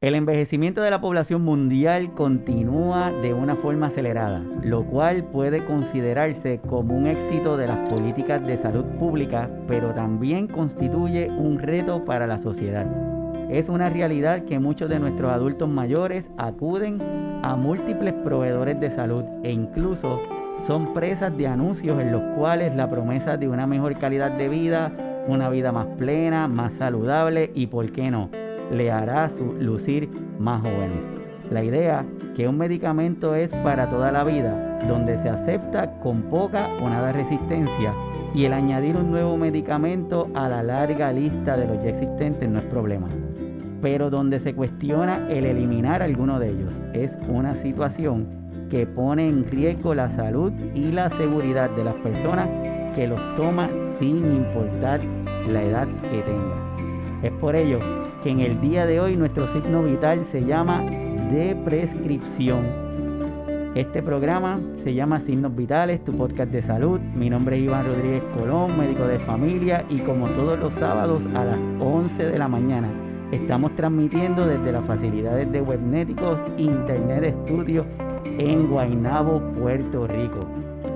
El envejecimiento de la población mundial continúa de una forma acelerada, lo cual puede considerarse como un éxito de las políticas de salud pública, pero también constituye un reto para la sociedad. Es una realidad que muchos de nuestros adultos mayores acuden a múltiples proveedores de salud e incluso son presas de anuncios en los cuales la promesa de una mejor calidad de vida, una vida más plena, más saludable y, ¿por qué no?, le hará lucir más jóvenes. La idea que un medicamento es para toda la vida, donde se acepta con poca o nada resistencia, y el añadir un nuevo medicamento a la larga lista de los ya existentes no es problema. Pero donde se cuestiona el eliminar alguno de ellos es una situación que pone en riesgo la salud y la seguridad de las personas que los toma sin importar la edad que tengan. Es por ello que en el día de hoy nuestro signo vital se llama de prescripción. Este programa se llama Signos Vitales, tu podcast de salud. Mi nombre es Iván Rodríguez Colón, médico de familia, y como todos los sábados a las 11 de la mañana estamos transmitiendo desde las facilidades de Webnéticos Internet Studio en Guaynabo, Puerto Rico.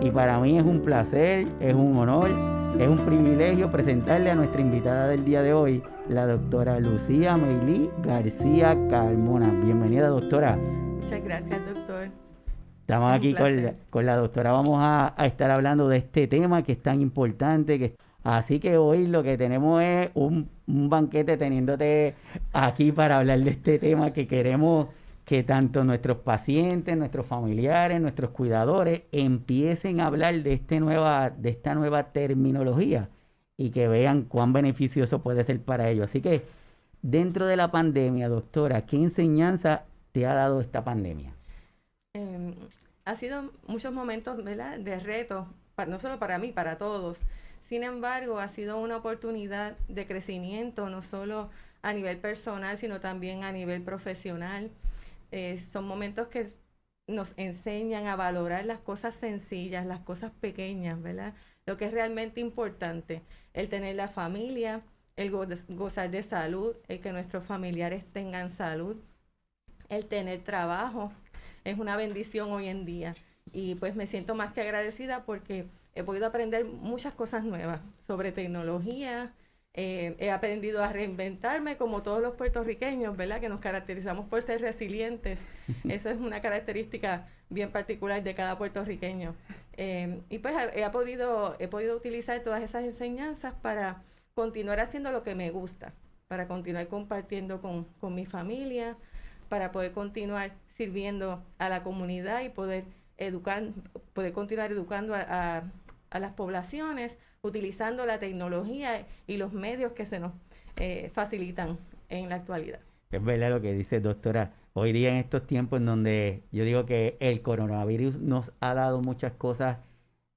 Y para mí es un placer, es un honor, es un privilegio presentarle a nuestra invitada del día de hoy, la doctora Lucía Meilí García Carmona. Bienvenida, doctora. Muchas gracias, doctor. Estamos aquí con la doctora. Vamos a estar hablando de este tema que es tan importante. Así que hoy lo que tenemos es un banquete teniéndote aquí para hablar de este tema que queremos que tanto nuestros pacientes, nuestros familiares, nuestros cuidadores empiecen a hablar de esta nueva terminología y que vean cuán beneficioso puede ser para ellos. Así que dentro de la pandemia, doctora, ¿qué enseñanza te ha dado esta pandemia? Ha sido muchos momentos, ¿verdad?, de reto, no solo para mí, para todos. Sin embargo, ha sido una oportunidad de crecimiento, no solo a nivel personal, sino también a nivel profesional. Son momentos que nos enseñan a valorar las cosas sencillas, las cosas pequeñas, ¿verdad? Lo que es realmente importante, el tener la familia, el gozar de salud, el que nuestros familiares tengan salud, el tener trabajo. Es una bendición hoy en día y pues me siento más que agradecida porque he podido aprender muchas cosas nuevas sobre tecnología. He aprendido a reinventarme como todos los puertorriqueños, ¿verdad?, que nos caracterizamos por ser resilientes. Eso es una característica bien particular de cada puertorriqueño. Y pues he podido utilizar todas esas enseñanzas para continuar haciendo lo que me gusta, para continuar compartiendo con mi familia, para poder continuar sirviendo a la comunidad y poder continuar educando a las poblaciones, utilizando la tecnología y los medios que se nos facilitan en la actualidad. Es verdad lo que dice, doctora. Hoy día, en estos tiempos en donde yo digo que el coronavirus nos ha dado muchas cosas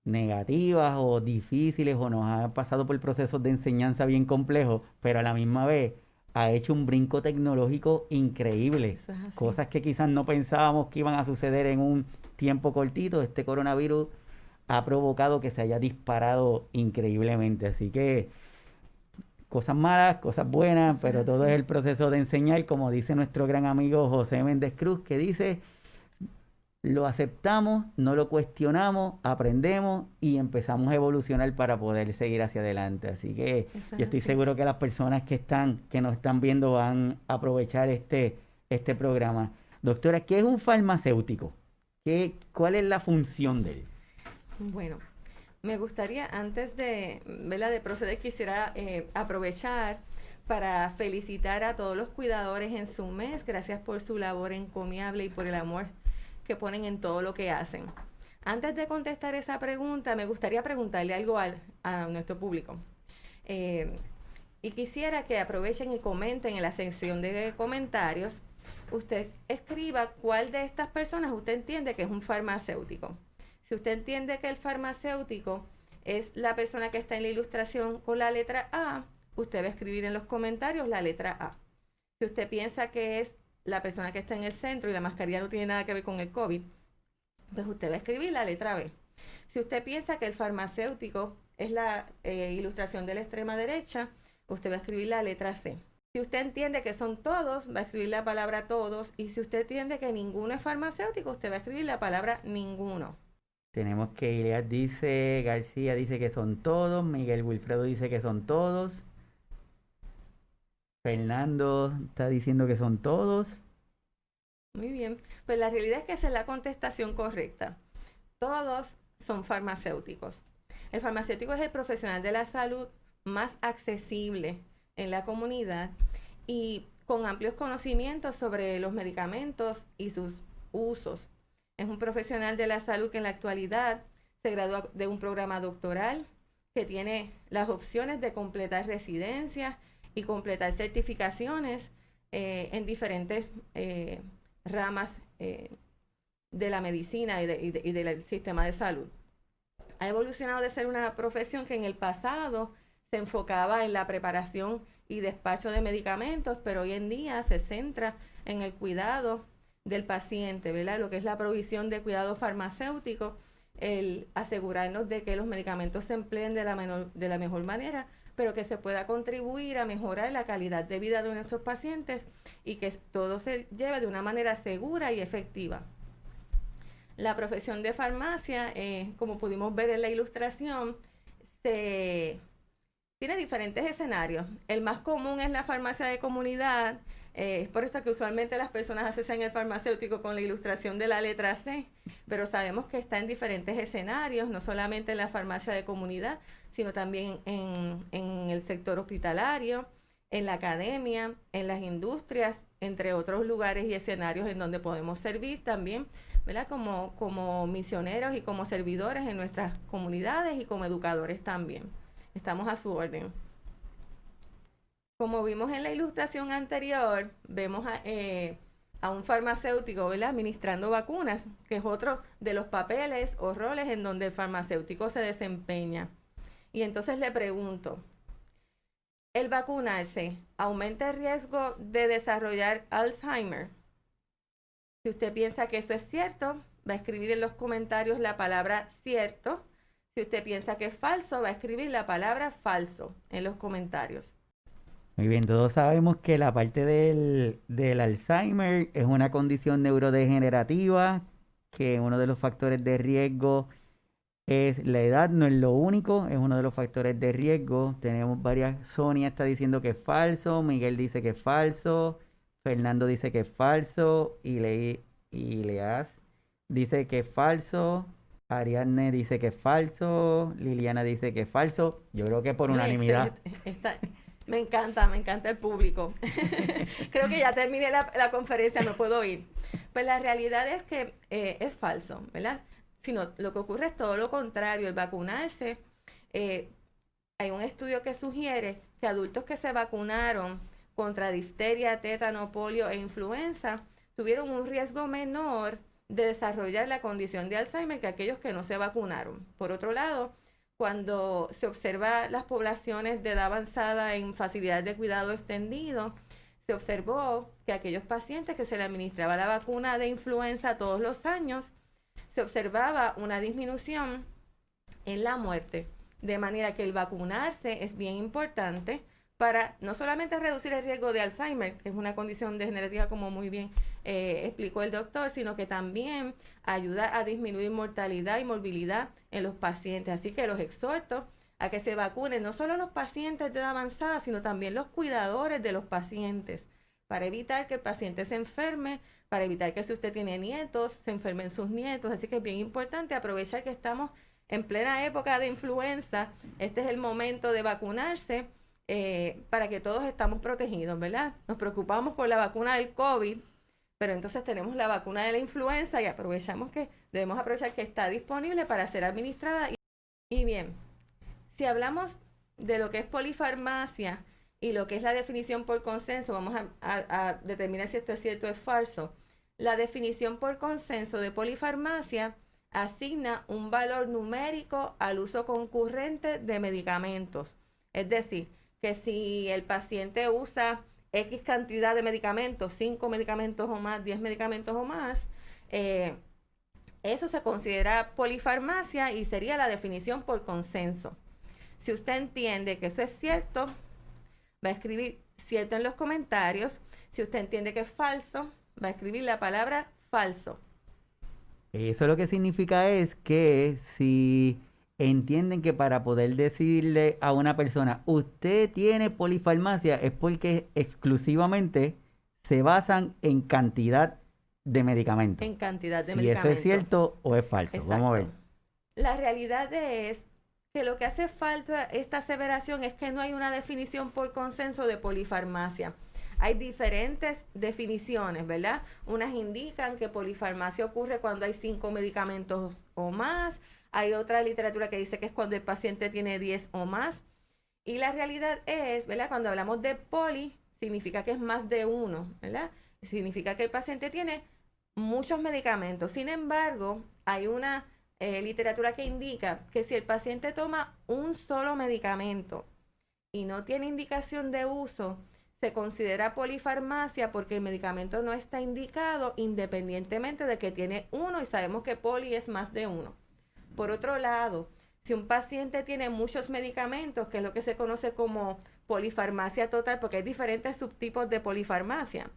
negativas o difíciles, o nos ha pasado por procesos de enseñanza bien complejos, pero a la misma vez ha hecho un brinco tecnológico increíble. Eso es así. Cosas que quizás no pensábamos que iban a suceder en un tiempo cortito. Este coronavirus ha provocado que se haya disparado increíblemente. Así que cosas malas, cosas buenas, Eso pero es todo así. es el proceso de enseñar, como dice nuestro gran amigo José Méndez Cruz, que dice: lo aceptamos, no lo cuestionamos, aprendemos y empezamos a evolucionar para poder seguir hacia adelante. Así que Eso yo es estoy así. seguro que las personas que nos están viendo van a aprovechar este programa. Doctora, ¿qué es un farmacéutico? ¿Cuál es la función de él? Bueno, me gustaría, antes de, ¿verdad?, de proceder, quisiera aprovechar para felicitar a todos los cuidadores en su mes. Gracias por su labor encomiable y por el amor que ponen en todo lo que hacen. Antes de contestar esa pregunta, me gustaría preguntarle algo a nuestro público. Y quisiera que aprovechen y comenten en la sección de comentarios. Usted escriba cuál de estas personas usted entiende que es un farmacéutico. Si usted entiende que el farmacéutico es la persona que está en la ilustración con la letra A, usted va a escribir en los comentarios la letra A. Si usted piensa que es la persona que está en el centro y la mascarilla no tiene nada que ver con el COVID, pues usted va a escribir la letra B. Si usted piensa que el farmacéutico es la ilustración de la extrema derecha, usted va a escribir la letra C. Si usted entiende que son todos, va a escribir la palabra todos. Y si usted entiende que ninguno es farmacéutico, usted va a escribir la palabra ninguno. Tenemos que Ileas dice, García dice que son todos, Miguel Wilfredo dice que son todos, Fernando está diciendo que son todos. Muy bien. Pues la realidad es que esa es la contestación correcta. Todos son farmacéuticos. El farmacéutico es el profesional de la salud más accesible en la comunidad y con amplios conocimientos sobre los medicamentos y sus usos. Es un profesional de la salud que en la actualidad se gradúa de un programa doctoral, que tiene las opciones de completar residencias y completar certificaciones en diferentes ramas de la medicina y del sistema de salud. Ha evolucionado de ser una profesión que en el pasado se enfocaba en la preparación y despacho de medicamentos, pero hoy en día se centra en el cuidado del paciente, ¿verdad? Lo que es la provisión de cuidado farmacéutico, el asegurarnos de que los medicamentos se empleen de la mejor manera, pero que se pueda contribuir a mejorar la calidad de vida de nuestros pacientes y que todo se lleve de una manera segura y efectiva. La profesión de farmacia, como pudimos ver en la ilustración, tiene diferentes escenarios. El más común es la farmacia de comunidad. Es por esto que usualmente las personas asocian el farmacéutico con la ilustración de la letra C, pero sabemos que está en diferentes escenarios, no solamente en la farmacia de comunidad, sino también en el sector hospitalario, en la academia, en las industrias, entre otros lugares y escenarios en donde podemos servir también, ¿verdad? Como misioneros y como servidores en nuestras comunidades y como educadores también. Estamos a su orden. Como vimos en la ilustración anterior, vemos a un farmacéutico, ¿verdad?, administrando vacunas, que es otro de los papeles o roles en donde el farmacéutico se desempeña. Y entonces le pregunto, ¿el vacunarse aumenta el riesgo de desarrollar Alzheimer? Si usted piensa que eso es cierto, va a escribir en los comentarios la palabra cierto. Si usted piensa que es falso, va a escribir la palabra falso en los comentarios. Muy bien, todos sabemos que la parte del Alzheimer es una condición neurodegenerativa, que uno de los factores de riesgo es la edad, no es lo único, es uno de los factores de riesgo. Tenemos varias, Sonia está diciendo que es falso, Miguel dice que es falso, Fernando dice que es falso, Ileas dice que es falso, Ariadne dice que es falso, Liliana dice que es falso. Yo creo que por unanimidad. Me encanta el público. Creo que ya terminé la conferencia, no puedo ir. Pues la realidad es que es falso, ¿verdad? Sino lo que ocurre es todo lo contrario. El vacunarse, hay un estudio que sugiere que adultos que se vacunaron contra difteria, tétano, polio e influenza tuvieron un riesgo menor de desarrollar la condición de Alzheimer que aquellos que no se vacunaron. Por otro lado, cuando se observa las poblaciones de edad avanzada en facilidades de cuidado extendido, se observó que aquellos pacientes que se le administraba la vacuna de influenza todos los años, se observaba una disminución en la muerte. De manera que el vacunarse es bien importante para no solamente reducir el riesgo de Alzheimer, que es una condición degenerativa como muy bien explicó el doctor, sino que también ayuda a disminuir mortalidad y morbilidad en los pacientes. Así que los exhorto a que se vacunen no solo los pacientes de edad avanzada, sino también los cuidadores de los pacientes, para evitar que el paciente se enferme, para evitar que si usted tiene nietos, se enfermen sus nietos. Así que es bien importante aprovechar que estamos en plena época de influenza. Este es el momento de vacunarse para que todos estamos protegidos, ¿verdad? Nos preocupamos por la vacuna del COVID, pero entonces tenemos la vacuna de la influenza y debemos aprovechar que está disponible para ser administrada. Y bien, si hablamos de lo que es polifarmacia y lo que es la definición por consenso, vamos a determinar si esto es cierto o es falso. La definición por consenso de polifarmacia asigna un valor numérico al uso concurrente de medicamentos. Es decir, que si el paciente usa X cantidad de medicamentos, 5 medicamentos o más, 10 medicamentos o más, eso se considera polifarmacia y sería la definición por consenso. Si usted entiende que eso es cierto, va a escribir cierto en los comentarios. Si usted entiende que es falso, va a escribir la palabra falso. Eso lo que significa es que si entienden que para poder decirle a una persona, usted tiene polifarmacia, es porque exclusivamente se basan en cantidad de medicamentos. En cantidad de Si medicamentos. eso es cierto o es falso. Exacto. Vamos a ver. La realidad es que lo que hace falta esta aseveración es que no hay una definición por consenso de polifarmacia. Hay diferentes definiciones, ¿verdad? Unas indican que polifarmacia ocurre cuando hay 5 medicamentos o más. Hay otra literatura que dice que es cuando el paciente tiene 10 o más. Y la realidad es, ¿verdad? Cuando hablamos de poli, significa que es más de uno, ¿verdad? Significa que el paciente tiene muchos medicamentos. Sin embargo, hay una literatura que indica que si el paciente toma un solo medicamento y no tiene indicación de uso, se considera polifarmacia porque el medicamento no está indicado independientemente de que tiene uno, y sabemos que poli es más de uno. Por otro lado, si un paciente tiene muchos medicamentos, que es lo que se conoce como polifarmacia total, porque hay diferentes subtipos de polifarmacia.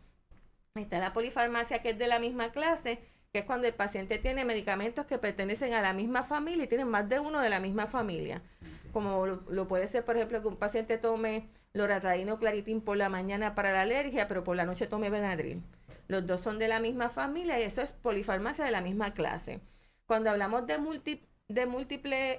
Está la polifarmacia que es de la misma clase, que es cuando el paciente tiene medicamentos que pertenecen a la misma familia y tienen más de uno de la misma familia. Como lo puede ser, por ejemplo, que un paciente tome loratadina o claritin por la mañana para la alergia, pero por la noche tome Benadryl. Los dos son de la misma familia y eso es polifarmacia de la misma clase. Cuando hablamos de múltiples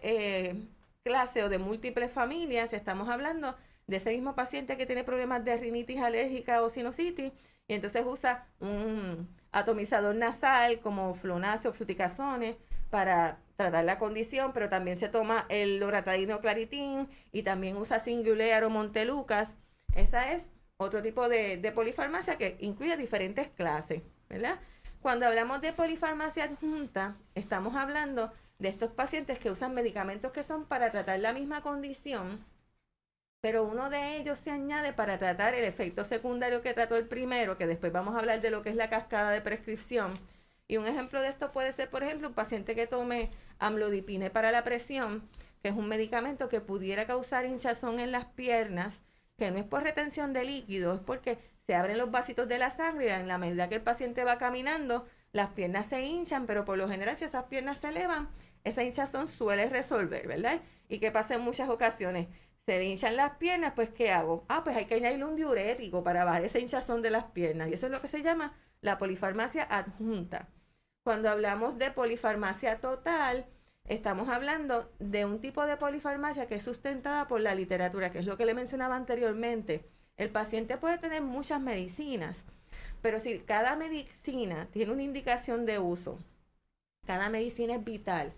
clases o de múltiples familias, estamos hablando de ese mismo paciente que tiene problemas de rinitis alérgica o sinusitis y entonces usa un atomizador nasal como Flonase o Fluticasone para tratar la condición, pero también se toma el loratadina o claritin y también usa Singulair o Montelukast. Esa es otro tipo de polifarmacia que incluye diferentes clases, ¿verdad? Cuando hablamos de polifarmacia adjunta, estamos hablando de estos pacientes que usan medicamentos que son para tratar la misma condición, pero uno de ellos se añade para tratar el efecto secundario que trató el primero, que después vamos a hablar de lo que es la cascada de prescripción. Y un ejemplo de esto puede ser, por ejemplo, un paciente que tome amlodipine para la presión, que es un medicamento que pudiera causar hinchazón en las piernas, que no es por retención de líquido, es porque se abren los vasitos de la sangre y en la medida que el paciente va caminando, las piernas se hinchan, pero por lo general si esas piernas se elevan, esa hinchazón suele resolver, ¿verdad? ¿Y qué pasa en muchas ocasiones? Se le hinchan las piernas, pues ¿qué hago? Pues hay que añadirle un diurético para bajar esa hinchazón de las piernas. Y eso es lo que se llama la polifarmacia adjunta. Cuando hablamos de polifarmacia total, estamos hablando de un tipo de polifarmacia que es sustentada por la literatura, que es lo que le mencionaba anteriormente. El paciente puede tener muchas medicinas, pero si cada medicina tiene una indicación de uso, cada medicina es vital,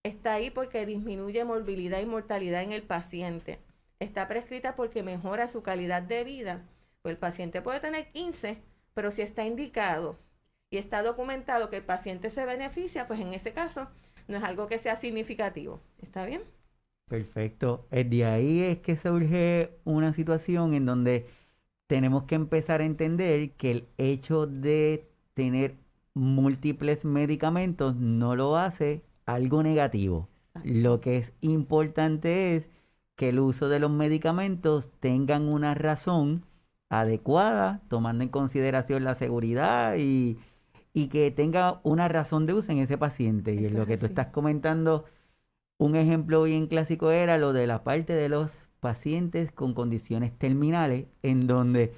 está ahí porque disminuye morbilidad y mortalidad en el paciente, está prescrita porque mejora su calidad de vida, pues el paciente puede tener 15, pero si está indicado y está documentado que el paciente se beneficia, pues en ese caso no es algo que sea significativo. ¿Está bien? Perfecto. De ahí es que surge una situación en donde tenemos que empezar a entender que el hecho de tener múltiples medicamentos no lo hace algo negativo. Lo que es importante es que el uso de los medicamentos tengan una razón adecuada, tomando en consideración la seguridad y que tenga una razón de uso en ese paciente. Y en lo que tú estás comentando, un ejemplo bien clásico era lo de la parte de los pacientes con condiciones terminales, en donde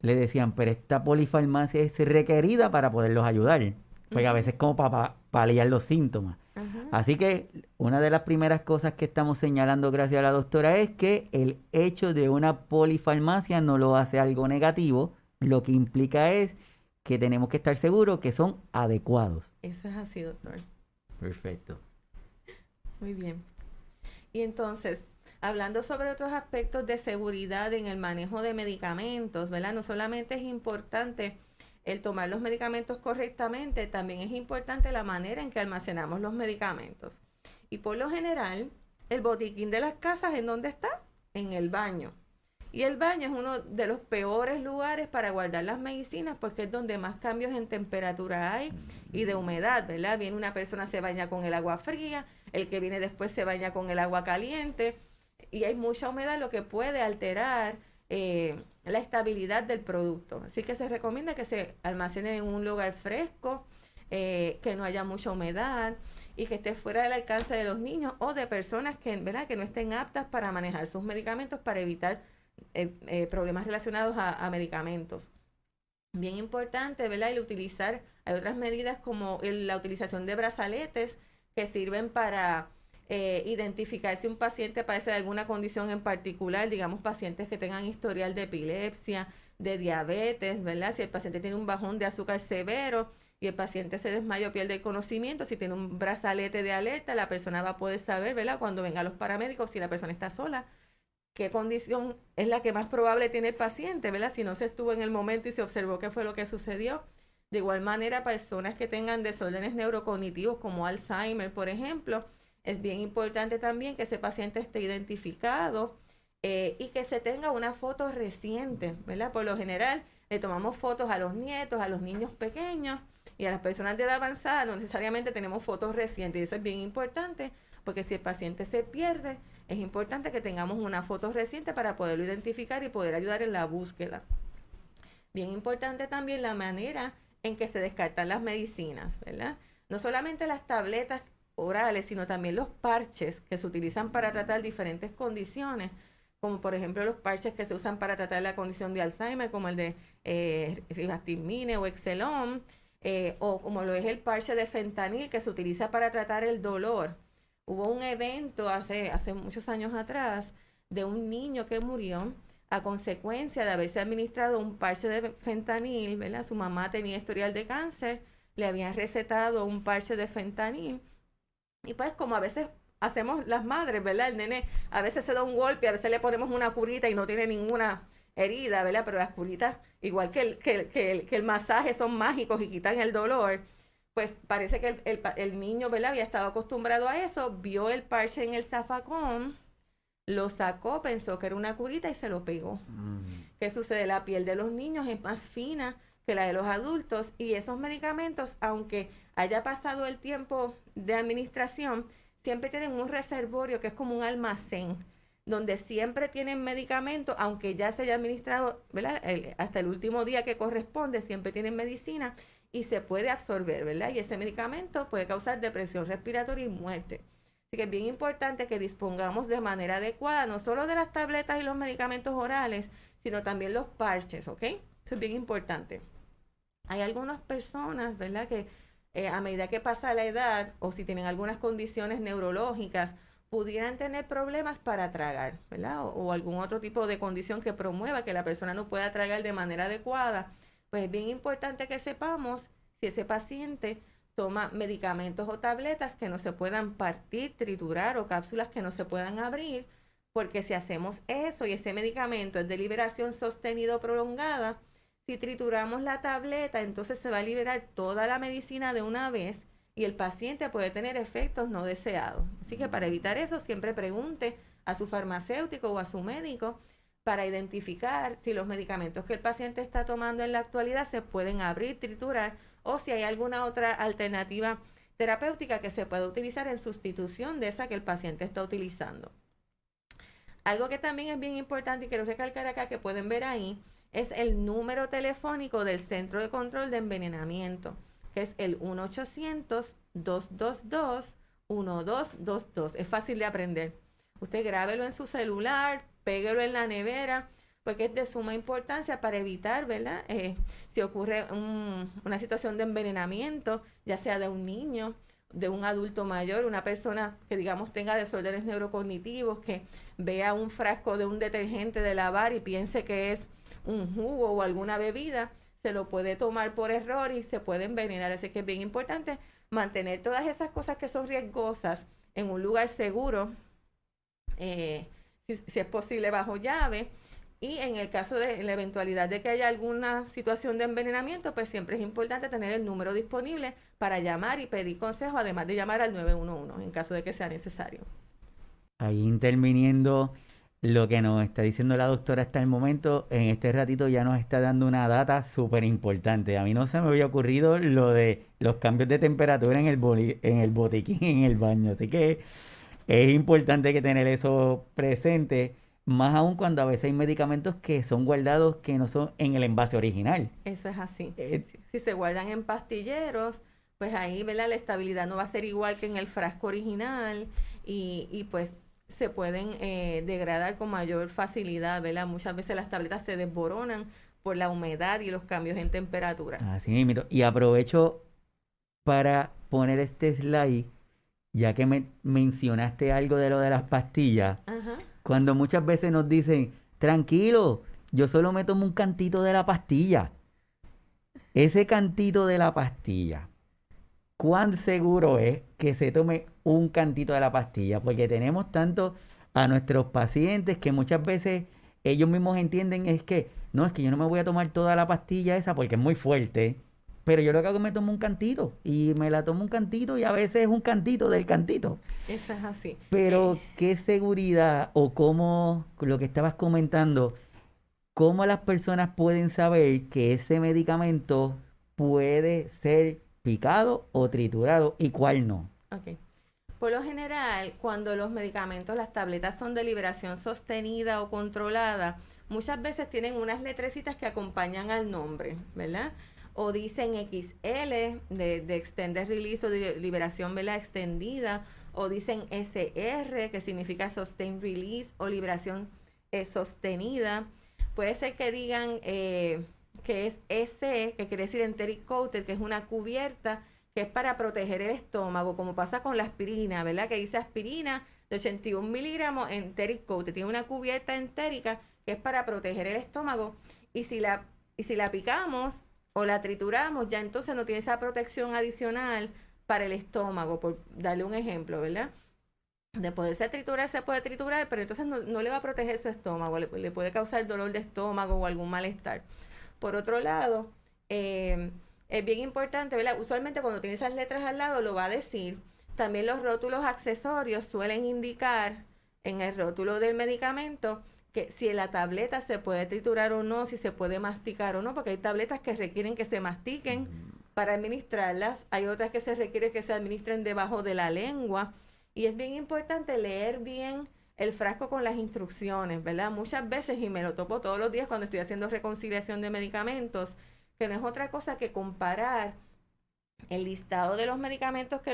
le decían, pero esta polifarmacia es requerida para poderlos ayudar, porque a veces como para paliar los síntomas. Así que una de las primeras cosas que estamos señalando gracias a la doctora es que el hecho de una polifarmacia no lo hace algo negativo, lo que implica es que tenemos que estar seguros que son adecuados. Eso es así, doctor. Perfecto. Muy bien. Y entonces, hablando sobre otros aspectos de seguridad en el manejo de medicamentos, ¿verdad? No solamente es importante el tomar los medicamentos correctamente, también es importante la manera en que almacenamos los medicamentos. Y por lo general, el botiquín de las casas, ¿en dónde está? En el baño. Y el baño es uno de los peores lugares para guardar las medicinas porque es donde más cambios en temperatura hay y de humedad, ¿verdad? Viene una persona, se baña con el agua fría, el que viene después se baña con el agua caliente y hay mucha humedad, lo que puede alterar la estabilidad del producto. Así que se recomienda que se almacene en un lugar fresco, que no haya mucha humedad y que esté fuera del alcance de los niños o de personas que, ¿verdad?, que no estén aptas para manejar sus medicamentos para evitar problemas relacionados a medicamentos. Bien importante, ¿verdad? Hay otras medidas como la utilización de brazaletes que sirven para identificar si un paciente padece de alguna condición en particular, digamos pacientes que tengan historial de epilepsia, de diabetes, ¿verdad? Si el paciente tiene un bajón de azúcar severo y el paciente se desmaya o pierde el conocimiento, si tiene un brazalete de alerta, la persona va a poder saber, ¿verdad? Cuando vengan los paramédicos, si la persona está sola, qué condición es la que más probable tiene el paciente, ¿verdad? Si no se estuvo en el momento y se observó qué fue lo que sucedió. De igual manera, personas que tengan desórdenes neurocognitivos como Alzheimer, por ejemplo, es bien importante también que ese paciente esté identificado y que se tenga una foto reciente, ¿verdad? Por lo general, le tomamos fotos a los nietos, a los niños pequeños y a las personas de edad avanzada, no necesariamente tenemos fotos recientes. Y eso es bien importante porque si el paciente se pierde, es importante que tengamos una foto reciente para poderlo identificar y poder ayudar en la búsqueda. Bien importante también la manera en que se descartan las medicinas, ¿verdad? No solamente las tabletas orales, sino también los parches que se utilizan para tratar diferentes condiciones, como por ejemplo los parches que se usan para tratar la condición de Alzheimer, como el de rivastigmine o Exelon, o como lo es el parche de fentanil que se utiliza para tratar el dolor. Hubo un evento hace muchos años atrás de un niño que murió a consecuencia de haberse administrado un parche de fentanil, ¿verdad? Su mamá tenía historial de cáncer, le habían recetado un parche de fentanil. Y pues como a veces hacemos las madres, ¿verdad? El nene a veces se da un golpe, a veces le ponemos una curita y no tiene ninguna herida, ¿verdad? Pero las curitas, igual que el masaje, son mágicos y quitan el dolor. Pues parece que el niño, ¿verdad?, había estado acostumbrado a eso, vio el parche en el zafacón, lo sacó, pensó que era una curita y se lo pegó. ¿Qué sucede? La piel de los niños es más fina que la de los adultos y esos medicamentos, aunque haya pasado el tiempo de administración, siempre tienen un reservorio que es como un almacén, donde siempre tienen medicamentos, aunque ya se haya administrado, ¿verdad?, hasta el último día que corresponde, siempre tienen medicina y se puede absorber, ¿verdad? Y ese medicamento puede causar depresión respiratoria y muerte. Así que es bien importante que dispongamos de manera adecuada, no solo de las tabletas y los medicamentos orales, sino también los parches, ¿ok? Eso es bien importante. Hay algunas personas, ¿verdad?, que a medida que pasa la edad o si tienen algunas condiciones neurológicas, pudieran tener problemas para tragar, ¿verdad? O algún otro tipo de condición que promueva que la persona no pueda tragar de manera adecuada. Pues es bien importante que sepamos si ese paciente toma medicamentos o tabletas que no se puedan partir, triturar o cápsulas que no se puedan abrir, porque si hacemos eso y ese medicamento es de liberación sostenida o prolongada, si trituramos la tableta, entonces se va a liberar toda la medicina de una vez y el paciente puede tener efectos no deseados. Así que para evitar eso, siempre pregunte a su farmacéutico o a su médico para identificar si los medicamentos que el paciente está tomando en la actualidad se pueden abrir, triturar o si hay alguna otra alternativa terapéutica que se pueda utilizar en sustitución de esa que el paciente está utilizando. Algo que también es bien importante y quiero recalcar acá que pueden ver ahí es el número telefónico del Centro de Control de Envenenamiento, que es el 1-800-222-1222. Es fácil de aprender. Usted grábelo en su celular, péguelo en la nevera, porque es de suma importancia para evitar, ¿verdad? Si ocurre una situación de envenenamiento, ya sea de un niño, de un adulto mayor, una persona que digamos tenga desórdenes neurocognitivos, que vea un frasco de un detergente de lavar y piense que es un jugo o alguna bebida, se lo puede tomar por error y se puede envenenar. Así que es bien importante mantener todas esas cosas que son riesgosas en un lugar seguro, si es posible bajo llave, y en el caso de la eventualidad de que haya alguna situación de envenenamiento, pues siempre es importante tener el número disponible para llamar y pedir consejo, además de llamar al 911 en caso de que sea necesario. Ahí interviniendo lo que nos está diciendo la doctora hasta el momento, en este ratito ya nos está dando una data súper importante. A mí no se me había ocurrido lo de los cambios de temperatura en el botiquín, en el baño. Así que es importante que tener eso presente. Más aún cuando a veces hay medicamentos que son guardados que no son en el envase original. Eso es así. Eh, Si se guardan en pastilleros, pues ahí, ¿verdad? La estabilidad no va a ser igual que en el frasco original y pues se pueden degradar con mayor facilidad, ¿verdad? Muchas veces las tabletas se desboronan por la humedad y los cambios en temperatura. Así mismo. Y aprovecho para poner este slide, ya que me mencionaste algo de lo de las pastillas. Ajá. Cuando muchas veces nos dicen, tranquilo, yo solo me tomo un cantito de la pastilla. Ese cantito de la pastilla, ¿cuán seguro es que se tome un cantito de la pastilla? Porque tenemos tanto a nuestros pacientes que muchas veces ellos mismos entienden es que, no, es que yo no me voy a tomar toda la pastilla esa porque es muy fuerte, pero yo lo que hago es me tomo un cantito y me la tomo un cantito y a veces es un cantito del cantito. Eso es así. Pero ¿qué seguridad o cómo, lo que estabas comentando, cómo las personas pueden saber que ese medicamento puede ser picado o triturado y cuál no? Ok. Por lo general, cuando los medicamentos, las tabletas son de liberación sostenida o controlada, muchas veces tienen unas letrecitas que acompañan al nombre, ¿verdad? O dicen XL de Extended Release o de liberación, ¿verdad? Extendida, o dicen SR, que significa Sustained Release o liberación sostenida. Puede ser que digan que es EC, que quiere decir Enteric Coated, que es una cubierta que es para proteger el estómago, como pasa con la aspirina, ¿verdad? Que dice aspirina de 81 miligramos enteric coated, tiene una cubierta entérica que es para proteger el estómago y si la picamos o la trituramos, ya entonces no tiene esa protección adicional para el estómago, por darle un ejemplo, ¿verdad? De poderse triturar, se puede triturar, pero entonces no le va a proteger su estómago, le puede causar dolor de estómago o algún malestar. Por otro lado, es bien importante, ¿verdad? Usualmente cuando tiene esas letras al lado lo va a decir. También los rótulos accesorios suelen indicar en el rótulo del medicamento que si la tableta se puede triturar o no, si se puede masticar o no, porque hay tabletas que requieren que se mastiquen para administrarlas, hay otras que se requiere que se administren debajo de la lengua y es bien importante leer bien el frasco con las instrucciones, ¿verdad? Muchas veces, y me lo topo todos los días cuando estoy haciendo reconciliación de medicamentos, que no es otra cosa que comparar el listado de los medicamentos que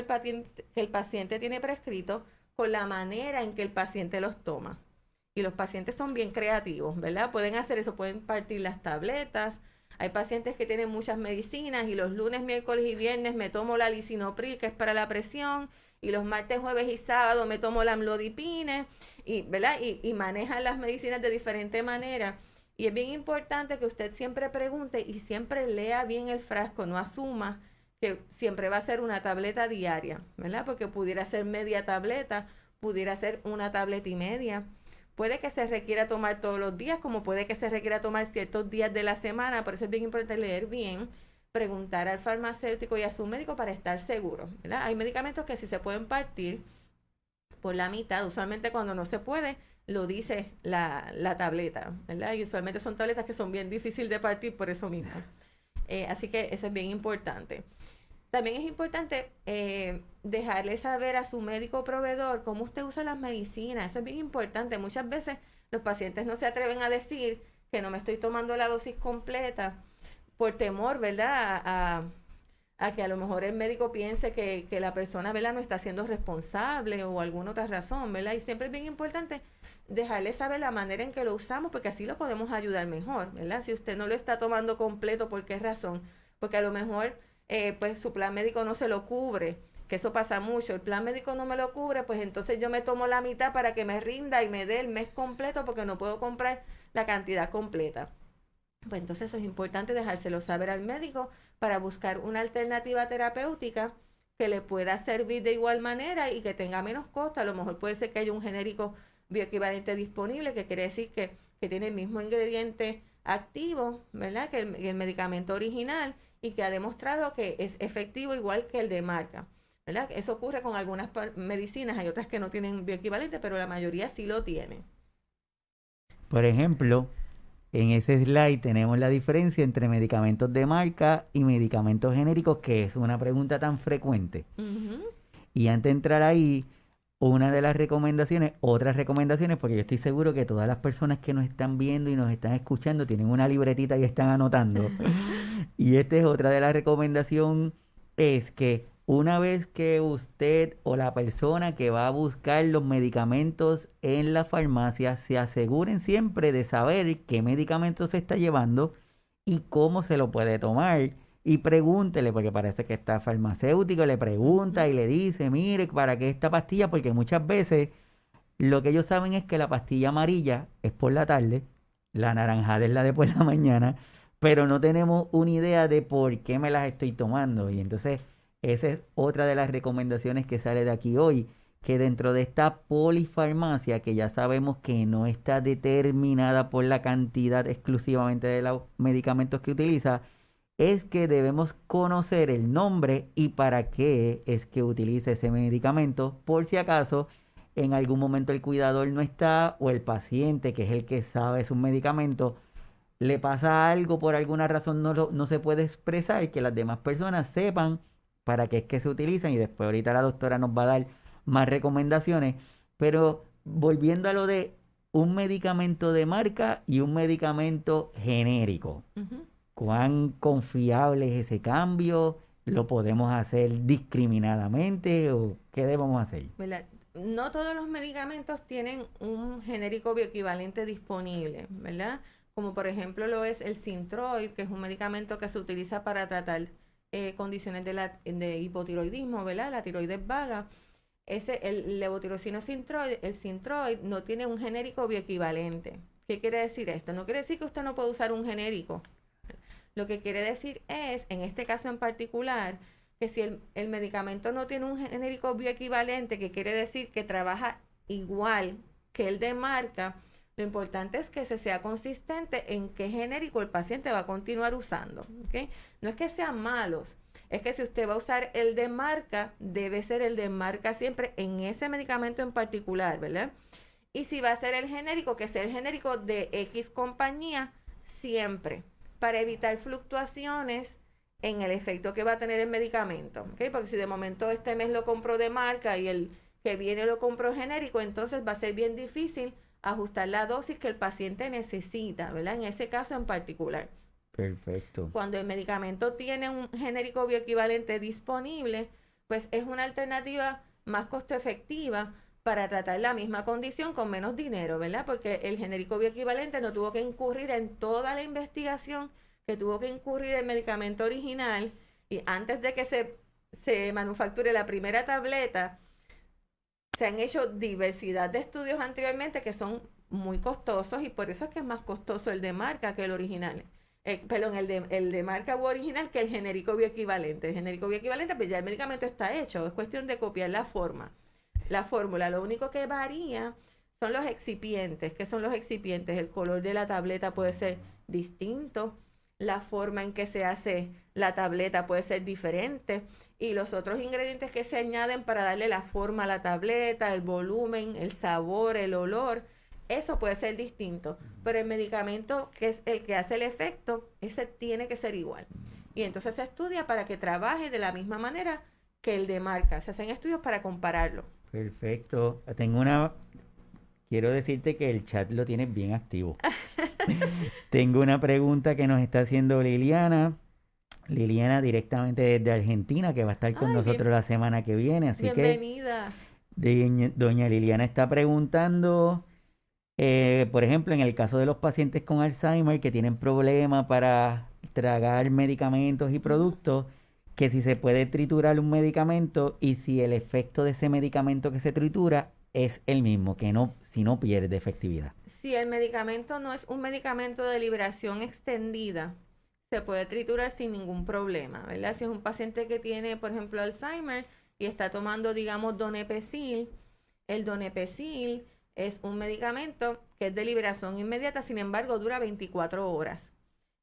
el paciente tiene prescrito con la manera en que el paciente los toma. Y los pacientes son bien creativos, ¿verdad? Pueden hacer eso, pueden partir las tabletas. Hay pacientes que tienen muchas medicinas y los lunes, miércoles y viernes me tomo la lisinopril, que es para la presión, y los martes, jueves y sábado me tomo la amlodipine, y, ¿verdad? Y manejan las medicinas de diferente manera. Y es bien importante que usted siempre pregunte y siempre lea bien el frasco, no asuma que siempre va a ser una tableta diaria, ¿verdad? Porque pudiera ser media tableta, pudiera ser una tableta y media. Puede que se requiera tomar todos los días, como puede que se requiera tomar ciertos días de la semana, por eso es bien importante leer bien, preguntar al farmacéutico y a su médico para estar seguro, ¿verdad? Hay medicamentos que sí se pueden partir por la mitad, usualmente cuando no se puede, lo dice la tableta, ¿verdad? Y usualmente son tabletas que son bien difíciles de partir por eso mismo. Así que eso es bien importante. También es importante dejarle saber a su médico proveedor cómo usted usa las medicinas. Eso es bien importante. Muchas veces los pacientes no se atreven a decir que no me estoy tomando la dosis completa por temor, ¿verdad? A que a lo mejor el médico piense que la persona, ¿verdad?, no está siendo responsable o alguna otra razón, ¿verdad? Y siempre es bien importante dejarle saber la manera en que lo usamos porque así lo podemos ayudar mejor, ¿verdad? Si usted no lo está tomando completo, ¿por qué razón? Porque a lo mejor pues su plan médico no se lo cubre, que eso pasa mucho, el plan médico no me lo cubre, pues entonces yo me tomo la mitad para que me rinda y me dé el mes completo porque no puedo comprar la cantidad completa. Pues entonces eso es importante dejárselo saber al médico para buscar una alternativa terapéutica que le pueda servir de igual manera y que tenga menos costo. A lo mejor puede ser que haya un genérico bioequivalente disponible, que quiere decir que tiene el mismo ingrediente activo, ¿verdad?, que el medicamento original y que ha demostrado que es efectivo igual que el de marca, ¿verdad? Eso ocurre con algunas medicinas, hay otras que no tienen bioequivalente, pero la mayoría sí lo tienen. Por ejemplo, en ese slide tenemos la diferencia entre medicamentos de marca y medicamentos genéricos, que es una pregunta tan frecuente. Uh -huh. Y antes de entrar ahí, una de las recomendaciones, otras recomendaciones, porque yo estoy seguro que todas las personas que nos están viendo y nos están escuchando tienen una libretita y están anotando. Y esta es otra de las recomendaciones, es que una vez que usted o la persona que va a buscar los medicamentos en la farmacia se aseguren siempre de saber qué medicamento se está llevando y cómo se lo puede tomar. Y pregúntele, porque parece que está farmacéutico, le pregunta y le dice, mire, ¿para qué esta pastilla? Porque muchas veces lo que ellos saben es que la pastilla amarilla es por la tarde, la naranjada es la de por la mañana, pero no tenemos una idea de por qué me las estoy tomando. Y entonces, esa es otra de las recomendaciones que sale de aquí hoy, que dentro de esta polifarmacia, que ya sabemos que no está determinada por la cantidad exclusivamente de los medicamentos que utiliza, es que debemos conocer el nombre y para qué es que utiliza ese medicamento, por si acaso en algún momento el cuidador no está o el paciente, que es el que sabe su medicamento, le pasa algo por alguna razón, no se puede expresar, que las demás personas sepan para qué es que se utilizan y después ahorita la doctora nos va a dar más recomendaciones. Pero volviendo a lo de un medicamento de marca y un medicamento genérico, Ujú. ¿cuán confiable es ese cambio? ¿Lo podemos hacer discriminadamente o qué debemos hacer? ¿Verdad? No todos los medicamentos tienen un genérico bioequivalente disponible, ¿verdad? Como por ejemplo lo es el Synthroid, que es un medicamento que se utiliza para tratar condiciones de hipotiroidismo, ¿verdad? La tiroides vaga. El levotiroxina Synthroid, el Synthroid no tiene un genérico bioequivalente. ¿Qué quiere decir esto? No quiere decir que usted no puede usar un genérico. Lo que quiere decir es, en este caso en particular, que si el medicamento no tiene un genérico bioequivalente, que quiere decir que trabaja igual que el de marca, lo importante es que se sea consistente en qué genérico el paciente va a continuar usando. ¿Okay? No es que sean malos, es que si usted va a usar el de marca, debe ser el de marca siempre en ese medicamento en particular, ¿verdad? Y si va a ser el genérico, que sea el genérico de X compañía siempre, para evitar fluctuaciones en el efecto que va a tener el medicamento, ¿okay? Porque si de momento este mes lo compro de marca y el que viene lo compro genérico, entonces va a ser bien difícil ajustar la dosis que el paciente necesita, ¿verdad? En ese caso en particular. Perfecto. Cuando el medicamento tiene un genérico bioequivalente disponible, pues es una alternativa más costo efectiva para tratar la misma condición con menos dinero, ¿verdad? Porque el genérico bioequivalente no tuvo que incurrir en toda la investigación que tuvo que incurrir el medicamento original y antes de que se manufacture la primera tableta, se han hecho diversidad de estudios anteriormente que son muy costosos y por eso es que es más costoso el de marca que el original. Perdón, el de marca u original que el genérico bioequivalente. El genérico bioequivalente, pues ya el medicamento está hecho, es cuestión de copiar la forma. La fórmula, lo único que varía son los excipientes. ¿Qué son los excipientes? El color de la tableta puede ser distinto, la forma en que se hace la tableta puede ser diferente y los otros ingredientes que se añaden para darle la forma a la tableta, el volumen, el sabor, el olor, eso puede ser distinto, pero el medicamento que es el que hace el efecto, ese tiene que ser igual. Y entonces se estudia para que trabaje de la misma manera que el de marca. Se hacen estudios para compararlo. Perfecto. Quiero decirte que el chat lo tienes bien activo. Tengo una pregunta que nos está haciendo Liliana. Liliana directamente desde Argentina, que va a estar con Ay, nosotros la semana que viene. Así que bienvenida. doña Liliana está preguntando, por ejemplo, en el caso de los pacientes con Alzheimer que tienen problemas para tragar medicamentos y productos, que si se puede triturar un medicamento y si el efecto de ese medicamento que se tritura es el mismo, que no, si no pierde efectividad. Si el medicamento no es un medicamento de liberación extendida, se puede triturar sin ningún problema, ¿verdad? Si es un paciente que tiene, por ejemplo, Alzheimer y está tomando, digamos, Donepezil, el Donepezil es un medicamento que es de liberación inmediata, sin embargo, dura 24 horas.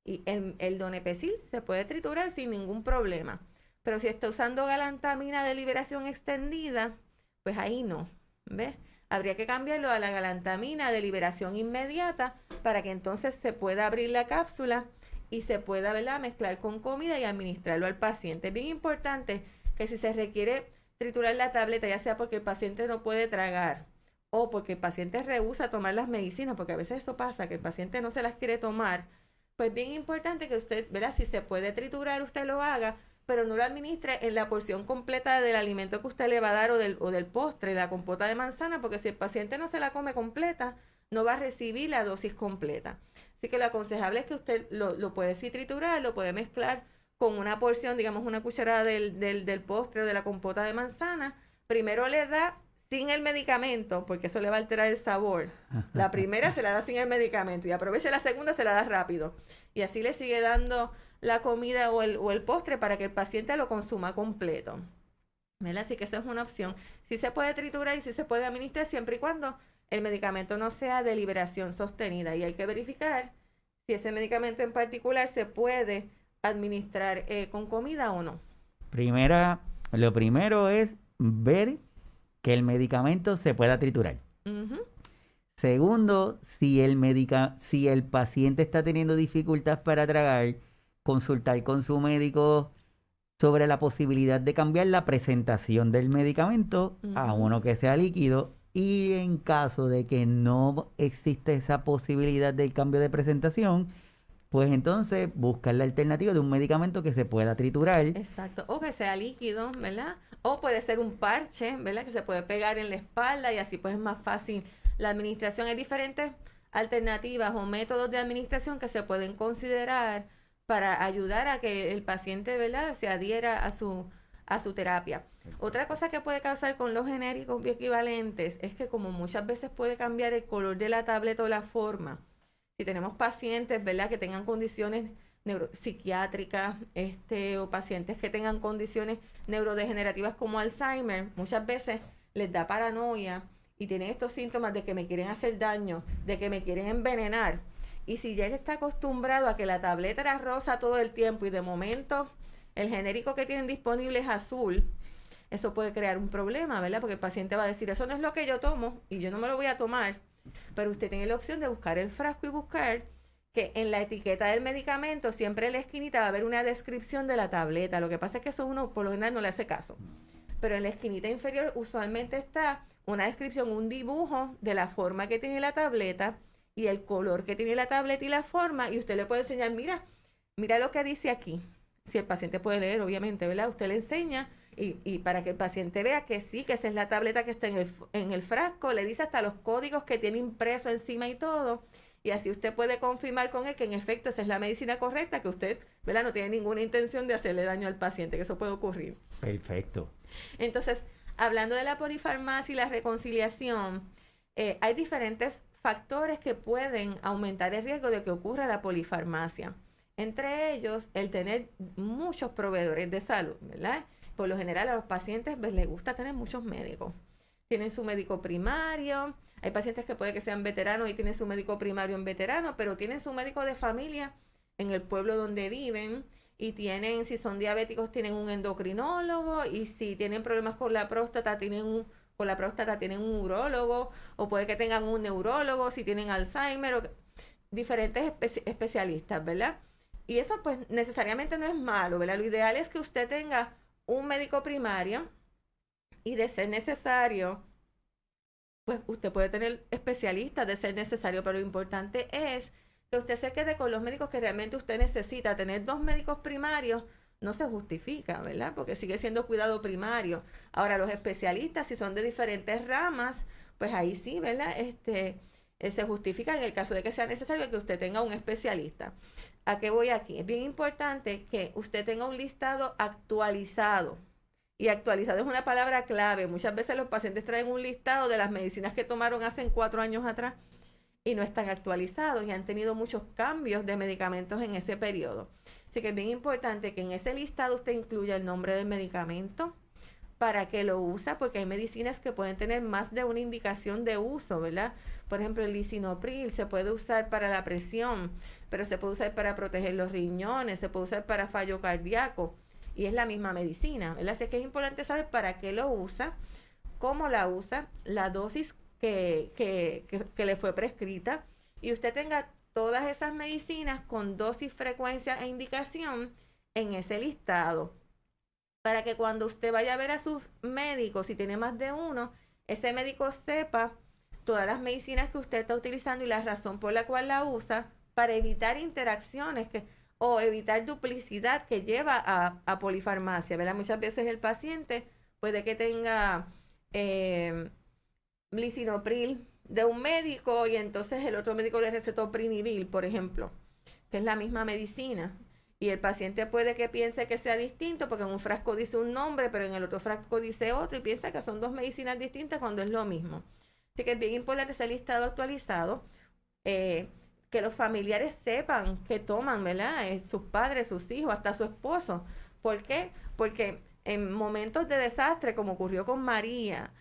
Y el Donepezil se puede triturar sin ningún problema. Pero si está usando galantamina de liberación extendida, pues ahí no, ¿ves? Habría que cambiarlo a la galantamina de liberación inmediata para que entonces se pueda abrir la cápsula y se pueda, ¿verdad?, mezclar con comida y administrarlo al paciente. Es bien importante que si se requiere triturar la tableta, ya sea porque el paciente no puede tragar o porque el paciente rehúsa tomar las medicinas, porque a veces eso pasa, que el paciente no se las quiere tomar, pues bien importante que usted, ¿verdad? Si se puede triturar, usted lo haga, pero no lo administre en la porción completa del alimento que usted le va a dar o del postre, la compota de manzana, porque si el paciente no se la come completa, no va a recibir la dosis completa. Así que lo aconsejable es que usted lo puede sí triturar, lo puede mezclar con una porción, digamos una cucharada del postre o de la compota de manzana. Primero le da sin el medicamento, porque eso le va a alterar el sabor. La primera se la da sin el medicamento y aprovecha la segunda, se la da rápido. Y así le sigue dando la comida o el postre para que el paciente lo consuma completo. ¿Verdad? Así que eso es una opción. Sí se puede triturar y sí se puede administrar siempre y cuando el medicamento no sea de liberación sostenida. Y hay que verificar si ese medicamento en particular se puede administrar con comida o no. Lo primero es ver que el medicamento se pueda triturar. Uh-huh. Segundo, si el paciente está teniendo dificultad para tragar, consultar con su médico sobre la posibilidad de cambiar la presentación del medicamento a uno que sea líquido, y en caso de que no existe esa posibilidad del cambio de presentación, pues entonces buscar la alternativa de un medicamento que se pueda triturar. Exacto, o que sea líquido, ¿verdad? O puede ser un parche, ¿verdad? Que se puede pegar en la espalda y así pues es más fácil la administración. Hay diferentes alternativas o métodos de administración que se pueden considerar para ayudar a que el paciente, ¿verdad?, se adhiera a su terapia. Otra cosa que puede causar con los genéricos bioequivalentes es que como muchas veces puede cambiar el color de la tableta o la forma. Si tenemos pacientes, ¿verdad?, que tengan condiciones neuropsiquiátricas, o pacientes que tengan condiciones neurodegenerativas como Alzheimer, muchas veces les da paranoia y tienen estos síntomas de que me quieren hacer daño, de que me quieren envenenar. Y si ya él está acostumbrado a que la tableta era rosa todo el tiempo y de momento el genérico que tienen disponible es azul, eso puede crear un problema, ¿verdad? Porque el paciente va a decir, eso no es lo que yo tomo y yo no me lo voy a tomar. Pero usted tiene la opción de buscar el frasco y buscar que en la etiqueta del medicamento siempre en la esquinita va a haber una descripción de la tableta. Lo que pasa es que eso uno por lo general no le hace caso. Pero en la esquinita inferior usualmente está una descripción, un dibujo de la forma que tiene la tableta y el color que tiene la tableta y la forma, y usted le puede enseñar, mira lo que dice aquí. Si el paciente puede leer, obviamente, ¿verdad? Usted le enseña y para que el paciente vea que sí, que esa es la tableta que está en el frasco, le dice hasta los códigos que tiene impreso encima y todo, y así usted puede confirmar con él que en efecto esa es la medicina correcta, que usted, ¿verdad?, no tiene ninguna intención de hacerle daño al paciente, que eso puede ocurrir. Perfecto. Entonces, hablando de la polifarmacia y la reconciliación, hay diferentes factores que pueden aumentar el riesgo de que ocurra la polifarmacia. Entre ellos, el tener muchos proveedores de salud, ¿verdad? Por lo general a los pacientes les gusta tener muchos médicos. Tienen su médico primario, hay pacientes que puede que sean veteranos y tienen su médico primario en veterano, pero tienen su médico de familia en el pueblo donde viven y tienen, si son diabéticos, tienen un endocrinólogo y si tienen problemas con la próstata, tienen un urólogo o puede que tengan un neurólogo si tienen Alzheimer, diferentes especialistas, ¿verdad? Y eso pues necesariamente no es malo, ¿verdad? Lo ideal es que usted tenga un médico primario y de ser necesario, pues usted puede tener especialistas de ser necesario, pero lo importante es que usted se quede con los médicos que realmente usted necesita. Tener 2 médicos primarios no se justifica, ¿verdad? Porque sigue siendo cuidado primario. Ahora, los especialistas, si son de diferentes ramas, pues ahí sí, ¿verdad? Se justifica en el caso de que sea necesario que usted tenga un especialista. ¿A qué voy aquí? Es bien importante que usted tenga un listado actualizado. Y actualizado es una palabra clave. Muchas veces los pacientes traen un listado de las medicinas que tomaron hace 4 años atrás y no están actualizados y han tenido muchos cambios de medicamentos en ese periodo. Así que es bien importante que en ese listado usted incluya el nombre del medicamento, para qué lo usa, porque hay medicinas que pueden tener más de una indicación de uso, ¿verdad? Por ejemplo, el lisinopril se puede usar para la presión, pero se puede usar para proteger los riñones, se puede usar para fallo cardíaco, y es la misma medicina, ¿verdad? Así que es importante saber para qué lo usa, cómo la usa, la dosis que le fue prescrita, y usted tenga todas esas medicinas con dosis, frecuencia e indicación en ese listado. para que cuando usted vaya a ver a sus médicos, si tiene más de uno, ese médico sepa todas las medicinas que usted está utilizando y la razón por la cual la usa para evitar interacciones o evitar duplicidad que lleva a polifarmacia, ¿verdad? Muchas veces el paciente puede que tenga lisinopril de un médico y entonces el otro médico le recetó Prinibil, por ejemplo, que es la misma medicina. Y el paciente puede que piense que sea distinto porque en un frasco dice un nombre, pero en el otro frasco dice otro y piensa que son dos medicinas distintas cuando es lo mismo. Así que es bien importante ese listado actualizado, que los familiares sepan que toman, ¿verdad? Sus padres, sus hijos, hasta su esposo. ¿Por qué? Porque en momentos de desastre, como ocurrió con María,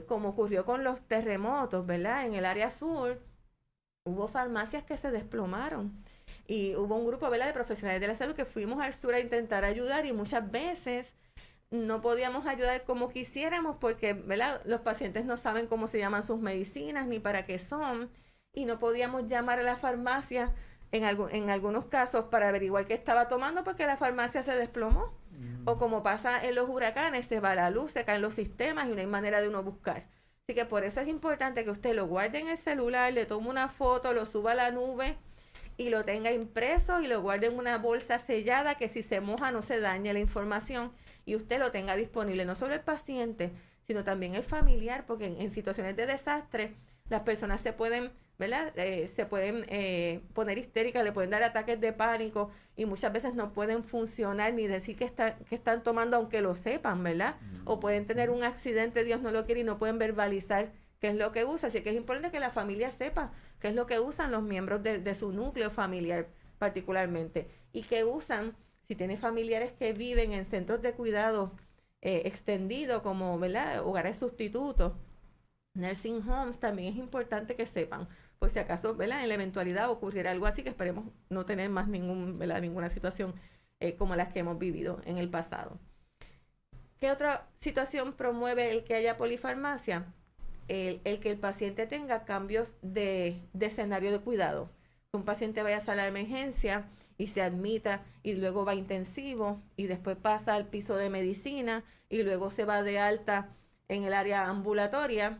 como ocurrió con los terremotos, ¿verdad? En el área sur, hubo farmacias que se desplomaron y hubo un grupo, ¿verdad?, de profesionales de la salud que fuimos al sur a intentar ayudar y muchas veces no podíamos ayudar como quisiéramos porque, ¿verdad?, los pacientes no saben cómo se llaman sus medicinas ni para qué son y no podíamos llamar a la farmacia en algunos casos para averiguar qué estaba tomando porque la farmacia se desplomó. O como pasa en los huracanes, se va la luz, se caen los sistemas y no hay manera de uno buscar. Así que por eso es importante que usted lo guarde en el celular, le tome una foto, lo suba a la nube y lo tenga impreso y lo guarde en una bolsa sellada que si se moja no se dañe la información y usted lo tenga disponible, no solo el paciente, sino también el familiar, porque en situaciones de desastre las personas se pueden, ¿verdad? Se pueden poner histéricas, le pueden dar ataques de pánico y muchas veces no pueden funcionar ni decir que están tomando aunque lo sepan, ¿verdad? O pueden tener un accidente, Dios no lo quiere, y no pueden verbalizar qué es lo que usa. Así que es importante que la familia sepa qué es lo que usan los miembros de su núcleo familiar particularmente y que usan, si tiene familiares que viven en centros de cuidado extendido como, ¿verdad?, hogares sustitutos, nursing homes, también es importante que sepan, por si acaso, ¿verdad?, en la eventualidad ocurriera algo así, que esperemos no tener más ninguna situación como las que hemos vivido en el pasado. ¿Qué otra situación promueve el que haya polifarmacia? El que el paciente tenga cambios de escenario de cuidado. Un paciente vaya a sala de emergencia y se admita y luego va a intensivo y después pasa al piso de medicina y luego se va de alta en el área ambulatoria.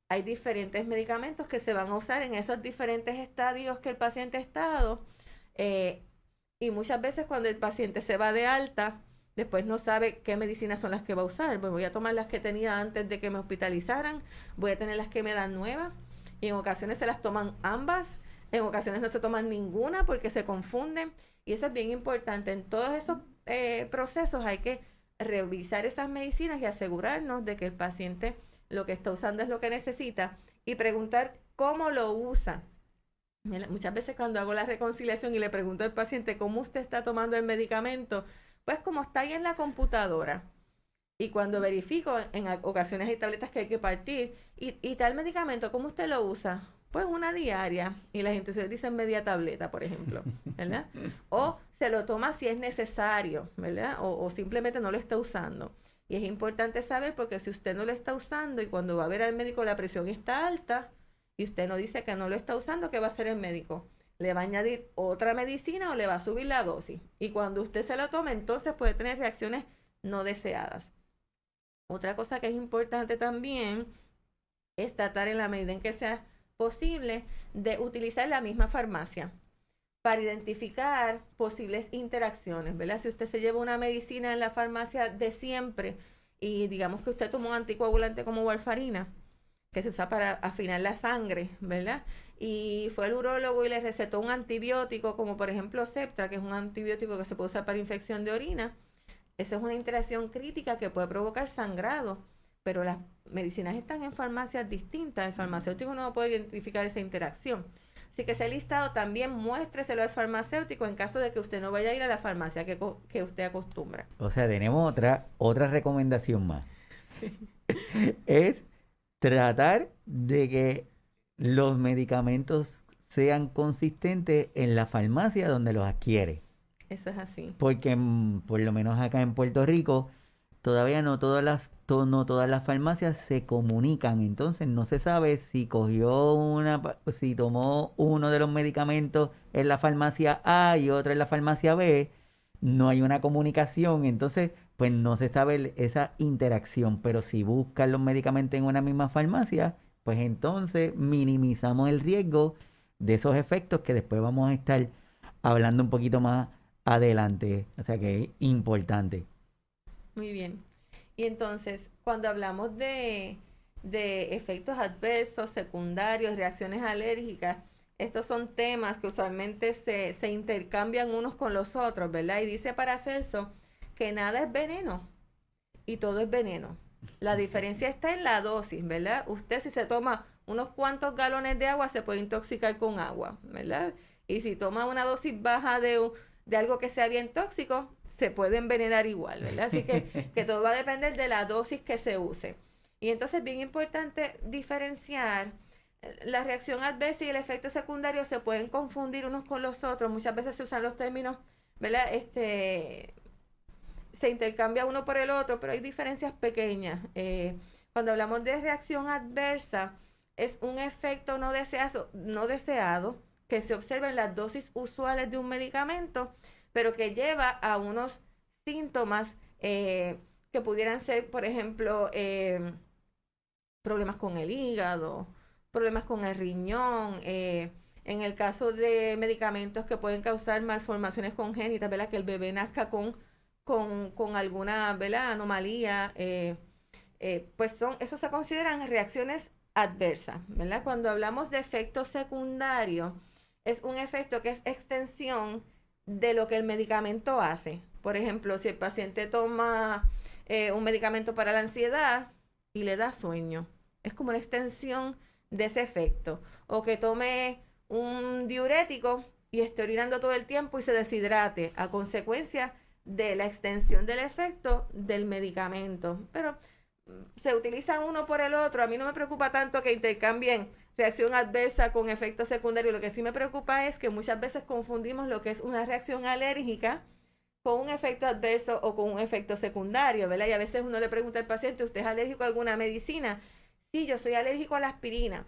Hay diferentes medicamentos que se van a usar en esos diferentes estadios que el paciente ha estado y muchas veces cuando el paciente se va de alta, después no sabe qué medicinas son las que va a usar. Pues voy a tomar las que tenía antes de que me hospitalizaran, voy a tener las que me dan nuevas y en ocasiones se las toman ambas, en ocasiones no se toman ninguna porque se confunden y eso es bien importante. En todos esos procesos hay que revisar esas medicinas y asegurarnos de que el paciente lo que está usando es lo que necesita y preguntar cómo lo usa. Muchas veces cuando hago la reconciliación y le pregunto al paciente cómo usted está tomando el medicamento, pues como está ahí en la computadora y cuando verifico, en ocasiones hay tabletas que hay que partir y tal medicamento, ¿cómo usted lo usa? Pues una diaria y las instituciones dicen media tableta, por ejemplo, ¿verdad? O se lo toma si es necesario, ¿verdad? O simplemente no lo está usando. Y es importante saber porque si usted no lo está usando y cuando va a ver al médico la presión está alta y usted no dice que no lo está usando, ¿qué va a hacer el médico? Le va a añadir otra medicina o le va a subir la dosis. Y cuando usted se lo toma, entonces puede tener reacciones no deseadas. Otra cosa que es importante también es tratar en la medida en que sea posible de utilizar la misma farmacia para identificar posibles interacciones, ¿verdad? Si usted se lleva una medicina en la farmacia de siempre y digamos que usted toma un anticoagulante como warfarina, que se usa para afinar la sangre, ¿verdad? Y fue el urólogo y le recetó un antibiótico, como por ejemplo Septra, que es un antibiótico que se puede usar para infección de orina. Eso es una interacción crítica que puede provocar sangrado, pero las medicinas están en farmacias distintas. El farmacéutico no puede identificar esa interacción. Así que ese listado también muéstreselo al farmacéutico en caso de que usted no vaya a ir a la farmacia que usted acostumbra. O sea, tenemos otra recomendación más. Es tratar de que los medicamentos sean consistentes en la farmacia donde los adquiere. Eso es así. Porque por lo menos acá en Puerto Rico todavía no todas las farmacias se comunican, entonces no se sabe si si tomó uno de los medicamentos en la farmacia A y otro en la farmacia B, no hay una comunicación, entonces pues no se sabe esa interacción, pero si buscan los medicamentos en una misma farmacia, pues entonces minimizamos el riesgo de esos efectos que después vamos a estar hablando un poquito más adelante, o sea que es importante. Muy bien. Y entonces, cuando hablamos de efectos adversos, secundarios, reacciones alérgicas, estos son temas que usualmente se intercambian unos con los otros, ¿verdad? Y dice Paracelso que nada es veneno y todo es veneno. La diferencia está en la dosis, ¿verdad? Usted si se toma unos cuantos galones de agua se puede intoxicar con agua, ¿verdad? Y si toma una dosis baja de algo que sea bien tóxico, se puede envenenar igual, ¿verdad? Así que todo va a depender de la dosis que se use. Y entonces es bien importante diferenciar la reacción adversa y el efecto secundario se pueden confundir unos con los otros. Muchas veces se usan los términos, ¿verdad? Se intercambia uno por el otro, pero hay diferencias pequeñas. Cuando hablamos de reacción adversa, es un efecto no deseado que se observa en las dosis usuales de un medicamento, pero que lleva a unos síntomas que pudieran ser, por ejemplo, problemas con el hígado, problemas con el riñón, en el caso de medicamentos que pueden causar malformaciones congénitas, ¿verdad? Que el bebé nazca con alguna, ¿verdad? Anomalía, pues eso se consideran reacciones adversas, ¿verdad? Cuando hablamos de efecto secundario, es un efecto que es extensión de lo que el medicamento hace. Por ejemplo, si el paciente toma un medicamento para la ansiedad y le da sueño, es como una extensión de ese efecto. O que tome un diurético y esté orinando todo el tiempo y se deshidrate a consecuencia de la extensión del efecto del medicamento. Pero se utilizan uno por el otro. A mí no me preocupa tanto que intercambien reacción adversa con efecto secundario. Lo que sí me preocupa es que muchas veces confundimos lo que es una reacción alérgica con un efecto adverso o con un efecto secundario, ¿verdad? Y a veces uno le pregunta al paciente, ¿usted es alérgico a alguna medicina? Sí, yo soy alérgico a la aspirina.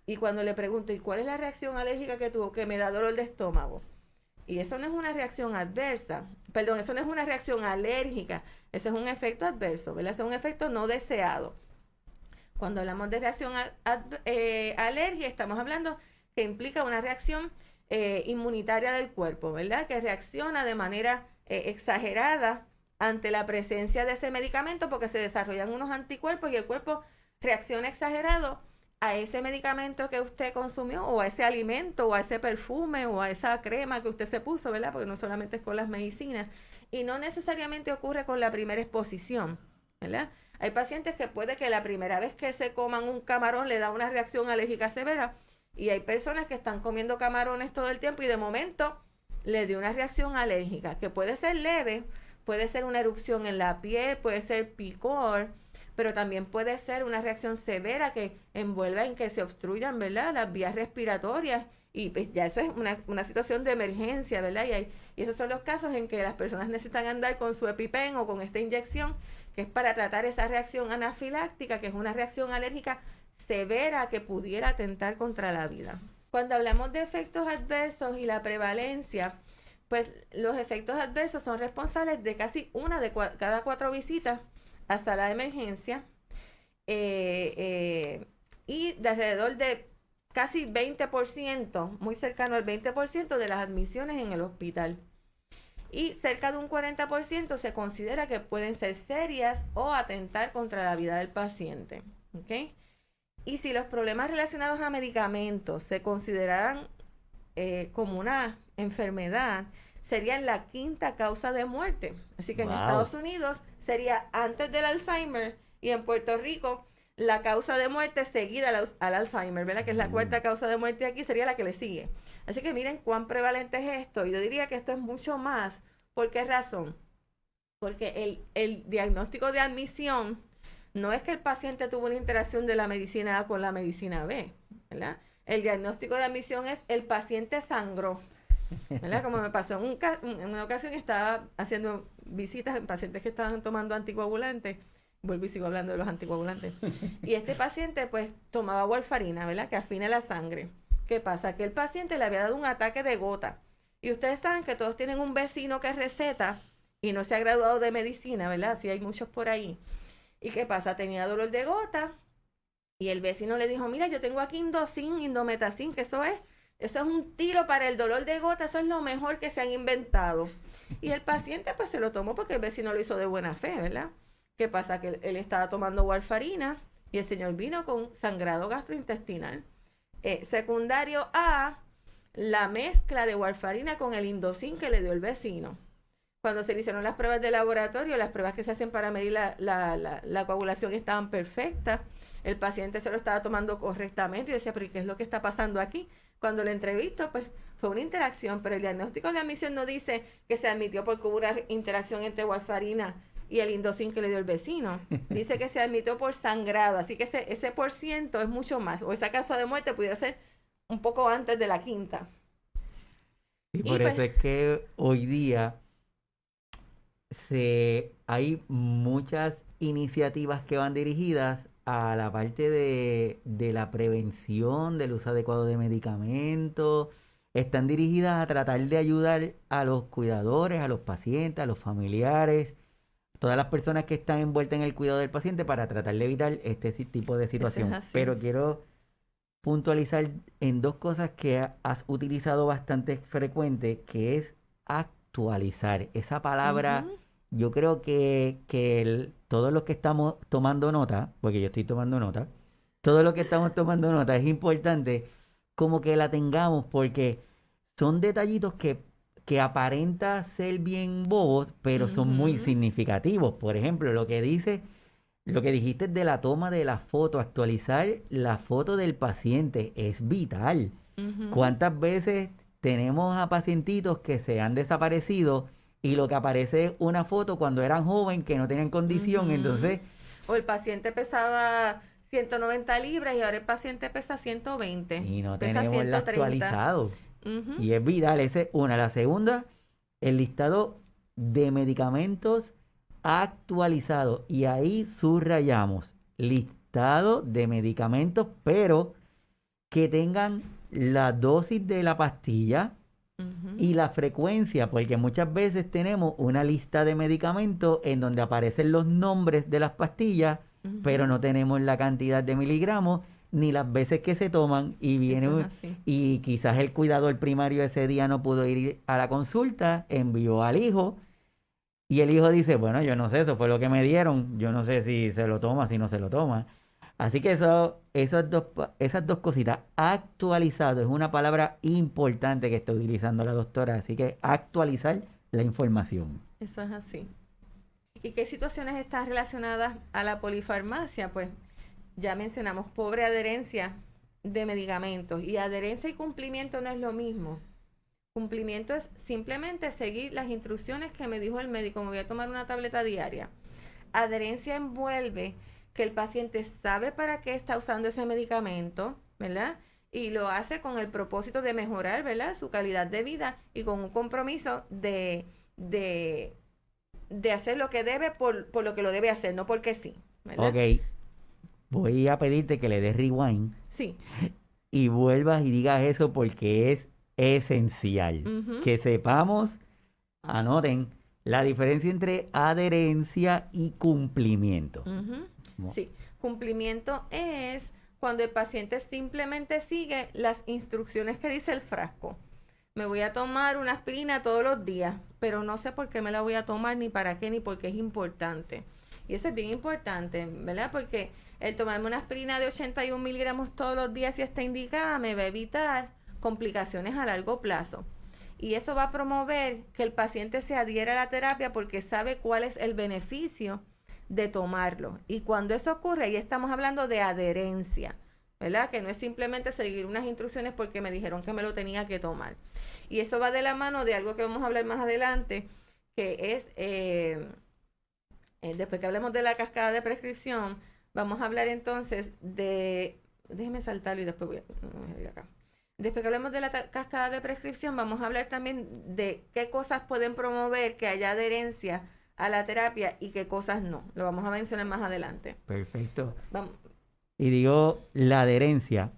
Y cuando le pregunto, ¿y cuál es la reacción alérgica que tuvo? Que me da dolor de estómago. Y eso no es una reacción adversa, perdón, eso no es una reacción alérgica, eso es un efecto adverso, ¿verdad? Eso es un efecto no deseado. Cuando hablamos de reacción alergia, estamos hablando que implica una reacción inmunitaria del cuerpo, ¿verdad? Que reacciona de manera exagerada ante la presencia de ese medicamento porque se desarrollan unos anticuerpos y el cuerpo reacciona exagerado a ese medicamento que usted consumió o a ese alimento o a ese perfume o a esa crema que usted se puso, ¿verdad? Porque no solamente es con las medicinas y no necesariamente ocurre con la primera exposición, ¿verdad? Hay pacientes que puede que la primera vez que se coman un camarón le da una reacción alérgica severa y hay personas que están comiendo camarones todo el tiempo y de momento le dio una reacción alérgica que puede ser leve, puede ser una erupción en la piel, puede ser picor, pero también puede ser una reacción severa que envuelva en que se obstruyan, ¿verdad?, las vías respiratorias y pues ya eso es una situación de emergencia, ¿verdad? Y esos son los casos en que las personas necesitan andar con su EpiPen o con esta inyección que es para tratar esa reacción anafiláctica, que es una reacción alérgica severa que pudiera atentar contra la vida. Cuando hablamos de efectos adversos y la prevalencia, pues los efectos adversos son responsables de casi una de cada 4 visitas a sala de emergencia y de alrededor de casi 20%, muy cercano al 20% de las admisiones en el hospital. Y cerca de un 40% se considera que pueden ser serias o atentar contra la vida del paciente. ¿Okay? Y si los problemas relacionados a medicamentos se consideraran como una enfermedad, serían la 5ª causa de muerte. Así que en Estados Unidos sería antes del Alzheimer y en Puerto Rico la causa de muerte seguida al Alzheimer, ¿verdad? Que es la 4ª causa de muerte aquí, sería la que le sigue. Así que miren cuán prevalente es esto. Yo diría que esto es mucho más. ¿Por qué razón? Porque el diagnóstico de admisión no es que el paciente tuvo una interacción de la medicina A con la medicina B, ¿verdad? El diagnóstico de admisión es el paciente sangró, ¿verdad? Como me pasó en una ocasión, estaba haciendo visitas en pacientes que estaban tomando anticoagulantes. Vuelvo y sigo hablando de los anticoagulantes. Y este paciente, pues, tomaba warfarina, ¿verdad? Que afina la sangre. ¿Qué pasa? Que el paciente le había dado un ataque de gota. Y ustedes saben que todos tienen un vecino que receta y no se ha graduado de medicina, ¿verdad? Sí, hay muchos por ahí. ¿Y qué pasa? Tenía dolor de gota y el vecino le dijo, mira, yo tengo aquí Indocin, Indometacin, que eso es un tiro para el dolor de gota, eso es lo mejor que se han inventado. Y el paciente pues se lo tomó porque el vecino lo hizo de buena fe, ¿verdad? ¿Qué pasa? Que él estaba tomando warfarina y el señor vino con sangrado gastrointestinal. Secundario a la mezcla de warfarina con el Indocin que le dio el vecino. Cuando se le hicieron las pruebas de laboratorio, las pruebas que se hacen para medir la coagulación estaban perfectas. El paciente se lo estaba tomando correctamente y decía, pero ¿qué es lo que está pasando aquí? Cuando le entrevisto, pues fue una interacción, pero el diagnóstico de admisión no dice que se admitió porque hubo una interacción entre warfarina y el Indocin que le dio el vecino. Dice que se admitió por sangrado, así que ese por ciento es mucho más. O esa causa de muerte pudiera ser un poco antes de la quinta. Y por eso es que hoy día hay muchas iniciativas que van dirigidas a la parte de la prevención, del uso adecuado de medicamentos. Están dirigidas a tratar de ayudar a los cuidadores, a los pacientes, a los familiares, todas las personas que están envueltas en el cuidado del paciente para tratar de evitar este tipo de situación. Pero quiero puntualizar en dos cosas que has utilizado bastante frecuente, que es actualizar. Esa palabra, yo creo que todos los que estamos tomando nota, porque yo estoy tomando nota, todos los que estamos tomando nota, es importante como que la tengamos, porque son detallitos que aparenta ser bien bobos, pero son muy significativos. Por ejemplo, lo que dijiste de la toma de la foto, actualizar la foto del paciente es vital. ¿Cuántas veces tenemos a pacientitos que se han desaparecido y lo que aparece es una foto cuando eran jóvenes que no tenían condición? Entonces, o el paciente pesaba 190 libras y ahora el paciente pesa 120. Y no pesa tenemos el 130. actualizado. Y es vital. Esa es una. La segunda, el listado de medicamentos actualizado. Y ahí subrayamos listado de medicamentos, pero que tengan la dosis de la pastilla y la frecuencia, porque muchas veces tenemos una lista de medicamentos en donde aparecen los nombres de las pastillas, pero no tenemos la cantidad de miligramos ni las veces que se toman y viene y quizás el cuidador primario ese día no pudo ir a la consulta, envió al hijo y el hijo dice, bueno, yo no sé, eso fue lo que me dieron, yo no sé si se lo toma, si no se lo toma. Así que esas dos cositas, actualizado, es una palabra importante que está utilizando la doctora, así que actualizar la información. Eso es así. ¿Y qué situaciones están relacionadas a la polifarmacia? Pues ya mencionamos pobre adherencia de medicamentos, y adherencia y cumplimiento no es lo mismo. Cumplimiento es simplemente seguir las instrucciones que me dijo el médico, me voy a tomar una tableta diaria. Adherencia envuelve que el paciente sabe para qué está usando ese medicamento, ¿verdad? Y lo hace con el propósito de mejorar, ¿verdad?, su calidad de vida y con un compromiso de hacer lo que debe por lo que lo debe hacer, no porque sí, ¿verdad? Ok, voy a pedirte que le des rewind. Sí. Y vuelvas y digas eso porque es esencial. Que sepamos, anoten, la diferencia entre adherencia y cumplimiento. Sí, cumplimiento es cuando el paciente simplemente sigue las instrucciones que dice el frasco. Me voy a tomar una aspirina todos los días, pero no sé por qué me la voy a tomar, ni para qué, ni por qué es importante. Y eso es bien importante, ¿verdad? Porque el tomarme una aspirina de 81 miligramos todos los días, si está indicada, me va a evitar complicaciones a largo plazo. Y eso va a promover que el paciente se adhiera a la terapia porque sabe cuál es el beneficio de tomarlo. Y cuando eso ocurre, ahí estamos hablando de adherencia, ¿verdad? Que no es simplemente seguir unas instrucciones porque me dijeron que me lo tenía que tomar. Y eso va de la mano de algo que vamos a hablar más adelante, que es, después que hablemos de la cascada de prescripción, vamos a hablar entonces de, déjeme saltarlo y después voy a ir acá. Después que hablemos de la cascada de prescripción, vamos a hablar también de qué cosas pueden promover que haya adherencia a la terapia y qué cosas no. Lo vamos a mencionar más adelante. Perfecto. Vamos. Y digo, la adherencia.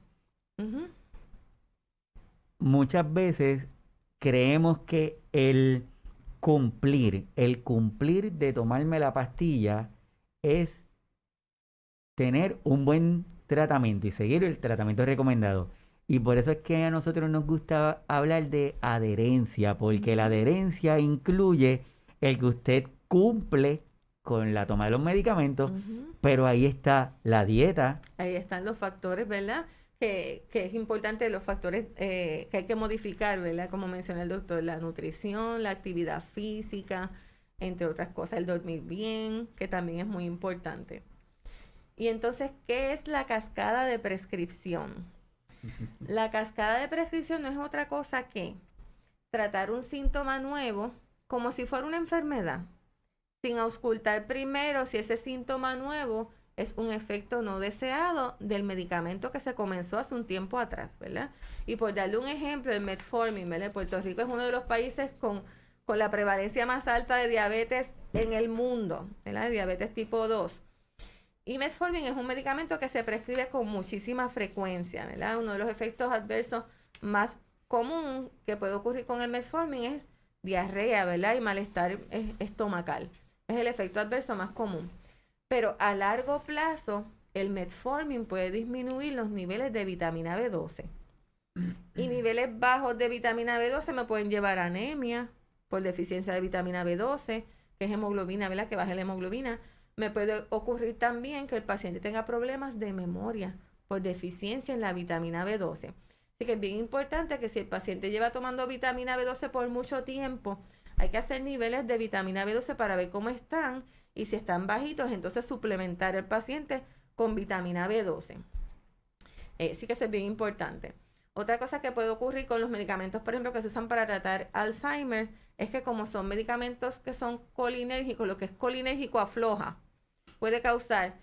Muchas veces creemos que el cumplir de tomarme la pastilla es tener un buen tratamiento y seguir el tratamiento recomendado. Y por eso es que a nosotros nos gusta hablar de adherencia, porque la adherencia incluye el que usted cumple con la toma de los medicamentos, pero ahí está la dieta. Ahí están los factores, ¿verdad? Que es importante, los factores que hay que modificar, ¿verdad? Como menciona el doctor, la nutrición, la actividad física, entre otras cosas, el dormir bien, que también es muy importante. Y entonces, ¿qué es la cascada de prescripción? La cascada de prescripción no es otra cosa que tratar un síntoma nuevo como si fuera una enfermedad, sin auscultar primero si ese síntoma nuevo es un efecto no deseado del medicamento que se comenzó hace un tiempo atrás, ¿verdad? Y por darle un ejemplo, el metformin, ¿verdad? Puerto Rico es uno de los países con la prevalencia más alta de diabetes en el mundo, ¿verdad? Diabetes tipo 2. Y metformin es un medicamento que se prescribe con muchísima frecuencia, ¿verdad? Uno de los efectos adversos más común que puede ocurrir con el metformin es diarrea, ¿verdad? Y malestar estomacal. Es el efecto adverso más común. Pero a largo plazo, el metformin puede disminuir los niveles de vitamina B12. Y niveles bajos de vitamina B12 me pueden llevar a anemia por deficiencia de vitamina B12, que es hemoglobina, ¿verdad? Que baja la hemoglobina. Me puede ocurrir también que el paciente tenga problemas de memoria por deficiencia en la vitamina B12. Así que es bien importante que si el paciente lleva tomando vitamina B12 por mucho tiempo, hay que hacer niveles de vitamina B12 para ver cómo están y si están bajitos, entonces suplementar al paciente con vitamina B12. Sí que eso es bien importante. Otra cosa que puede ocurrir con los medicamentos, por ejemplo, que se usan para tratar Alzheimer, es que como son medicamentos que son colinérgicos, lo que es colinérgico afloja. Puede causar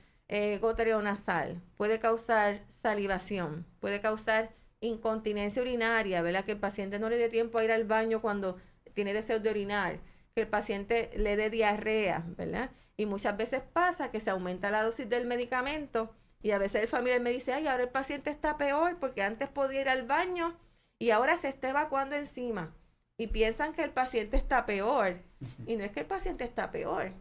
goteo nasal, puede causar salivación, puede causar incontinencia urinaria, ¿verdad? Que el paciente no le dé tiempo a ir al baño cuando tiene deseo de orinar, que el paciente le dé diarrea, ¿verdad? Y muchas veces pasa que se aumenta la dosis del medicamento y a veces el familiar me dice, ay, ahora el paciente está peor porque antes podía ir al baño y ahora se está evacuando encima. Y piensan que el paciente está peor. Y no es que el paciente está peor.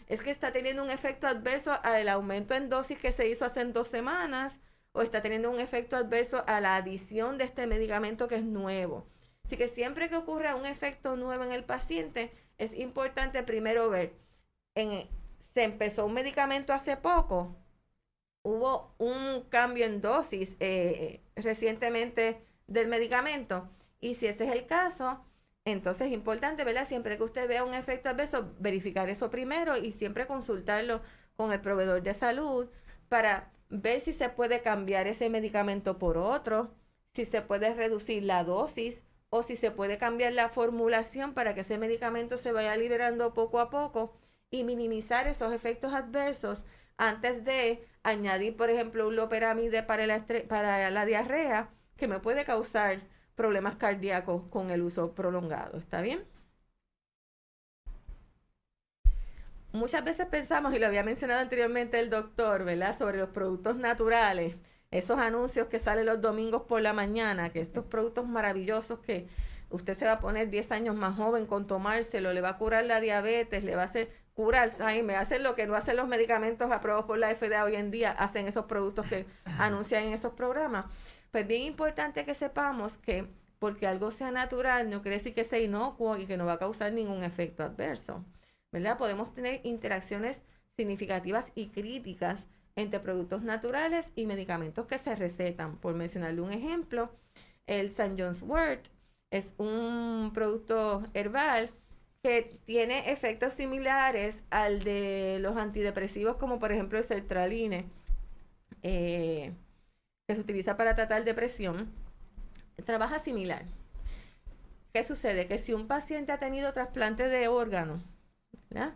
Es que está teniendo un efecto adverso al aumento en dosis que se hizo hace 2 semanas o está teniendo un efecto adverso a la adición de este medicamento que es nuevo. Así que siempre que ocurra un efecto nuevo en el paciente, es importante primero ver, se empezó un medicamento hace poco, hubo un cambio en dosis recientemente del medicamento y si ese es el caso, entonces es importante, ¿verdad? Siempre que usted vea un efecto adverso, verificar eso primero y siempre consultarlo con el proveedor de salud para ver si se puede cambiar ese medicamento por otro, si se puede reducir la dosis o si se puede cambiar la formulación para que ese medicamento se vaya liberando poco a poco y minimizar esos efectos adversos antes de añadir, por ejemplo, un loperamide para la diarrea que me puede causar problemas cardíacos con el uso prolongado. ¿Está bien? Muchas veces pensamos, y lo había mencionado anteriormente el doctor, ¿verdad? Sobre los productos naturales, esos anuncios que salen los domingos por la mañana, que estos productos maravillosos que usted se va a poner 10 años más joven con tomárselo, le va a curar la diabetes, le va a hacer curar Alzheimer, hacen lo que no hacen los medicamentos aprobados por la FDA hoy en día, hacen esos productos que anuncian en esos programas. Pues bien importante que sepamos que porque algo sea natural no quiere decir que sea inocuo y que no va a causar ningún efecto adverso, ¿verdad? Podemos tener interacciones significativas y críticas entre productos naturales y medicamentos que se recetan. Por mencionarle un ejemplo, el St. John's Wort es un producto herbal que tiene efectos similares al de los antidepresivos como por ejemplo el sertraline, que se utiliza para tratar depresión. Trabaja similar. ¿Qué sucede? Que si un paciente ha tenido trasplante de órganos, ¿verdad?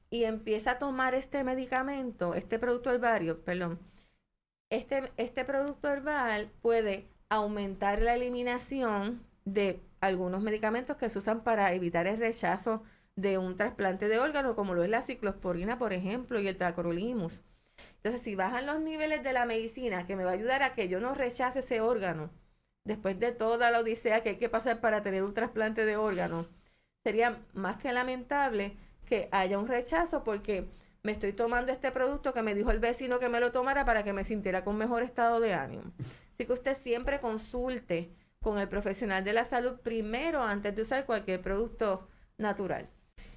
Y empieza a tomar este medicamento, este producto herbario, perdón, este producto herbal puede aumentar la eliminación de algunos medicamentos que se usan para evitar el rechazo de un trasplante de órgano, como lo es la ciclosporina, por ejemplo, y el tacrolimus. Entonces, si bajan los niveles de la medicina, que me va a ayudar a que yo no rechace ese órgano, después de toda la odisea que hay que pasar para tener un trasplante de órgano, sería más que lamentable que haya un rechazo porque me estoy tomando este producto que me dijo el vecino que me lo tomara para que me sintiera con mejor estado de ánimo. Así que usted siempre consulte con el profesional de la salud primero antes de usar cualquier producto natural.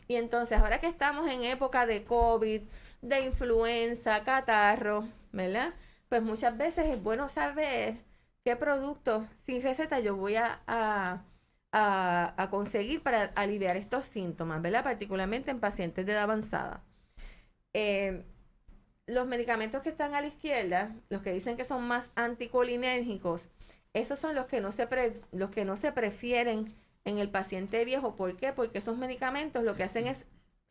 Y entonces, ahora que estamos en época de COVID, de influenza, catarro, ¿verdad? Pues muchas veces es bueno saber qué productos sin receta yo voy a conseguir para aliviar estos síntomas, ¿verdad? Particularmente en pacientes de edad avanzada. Eh, los medicamentos que están a la izquierda, los que dicen que son más anticolinérgicos, esos son los que no se prefieren en el paciente viejo. ¿Por qué? Porque esos medicamentos lo que hacen es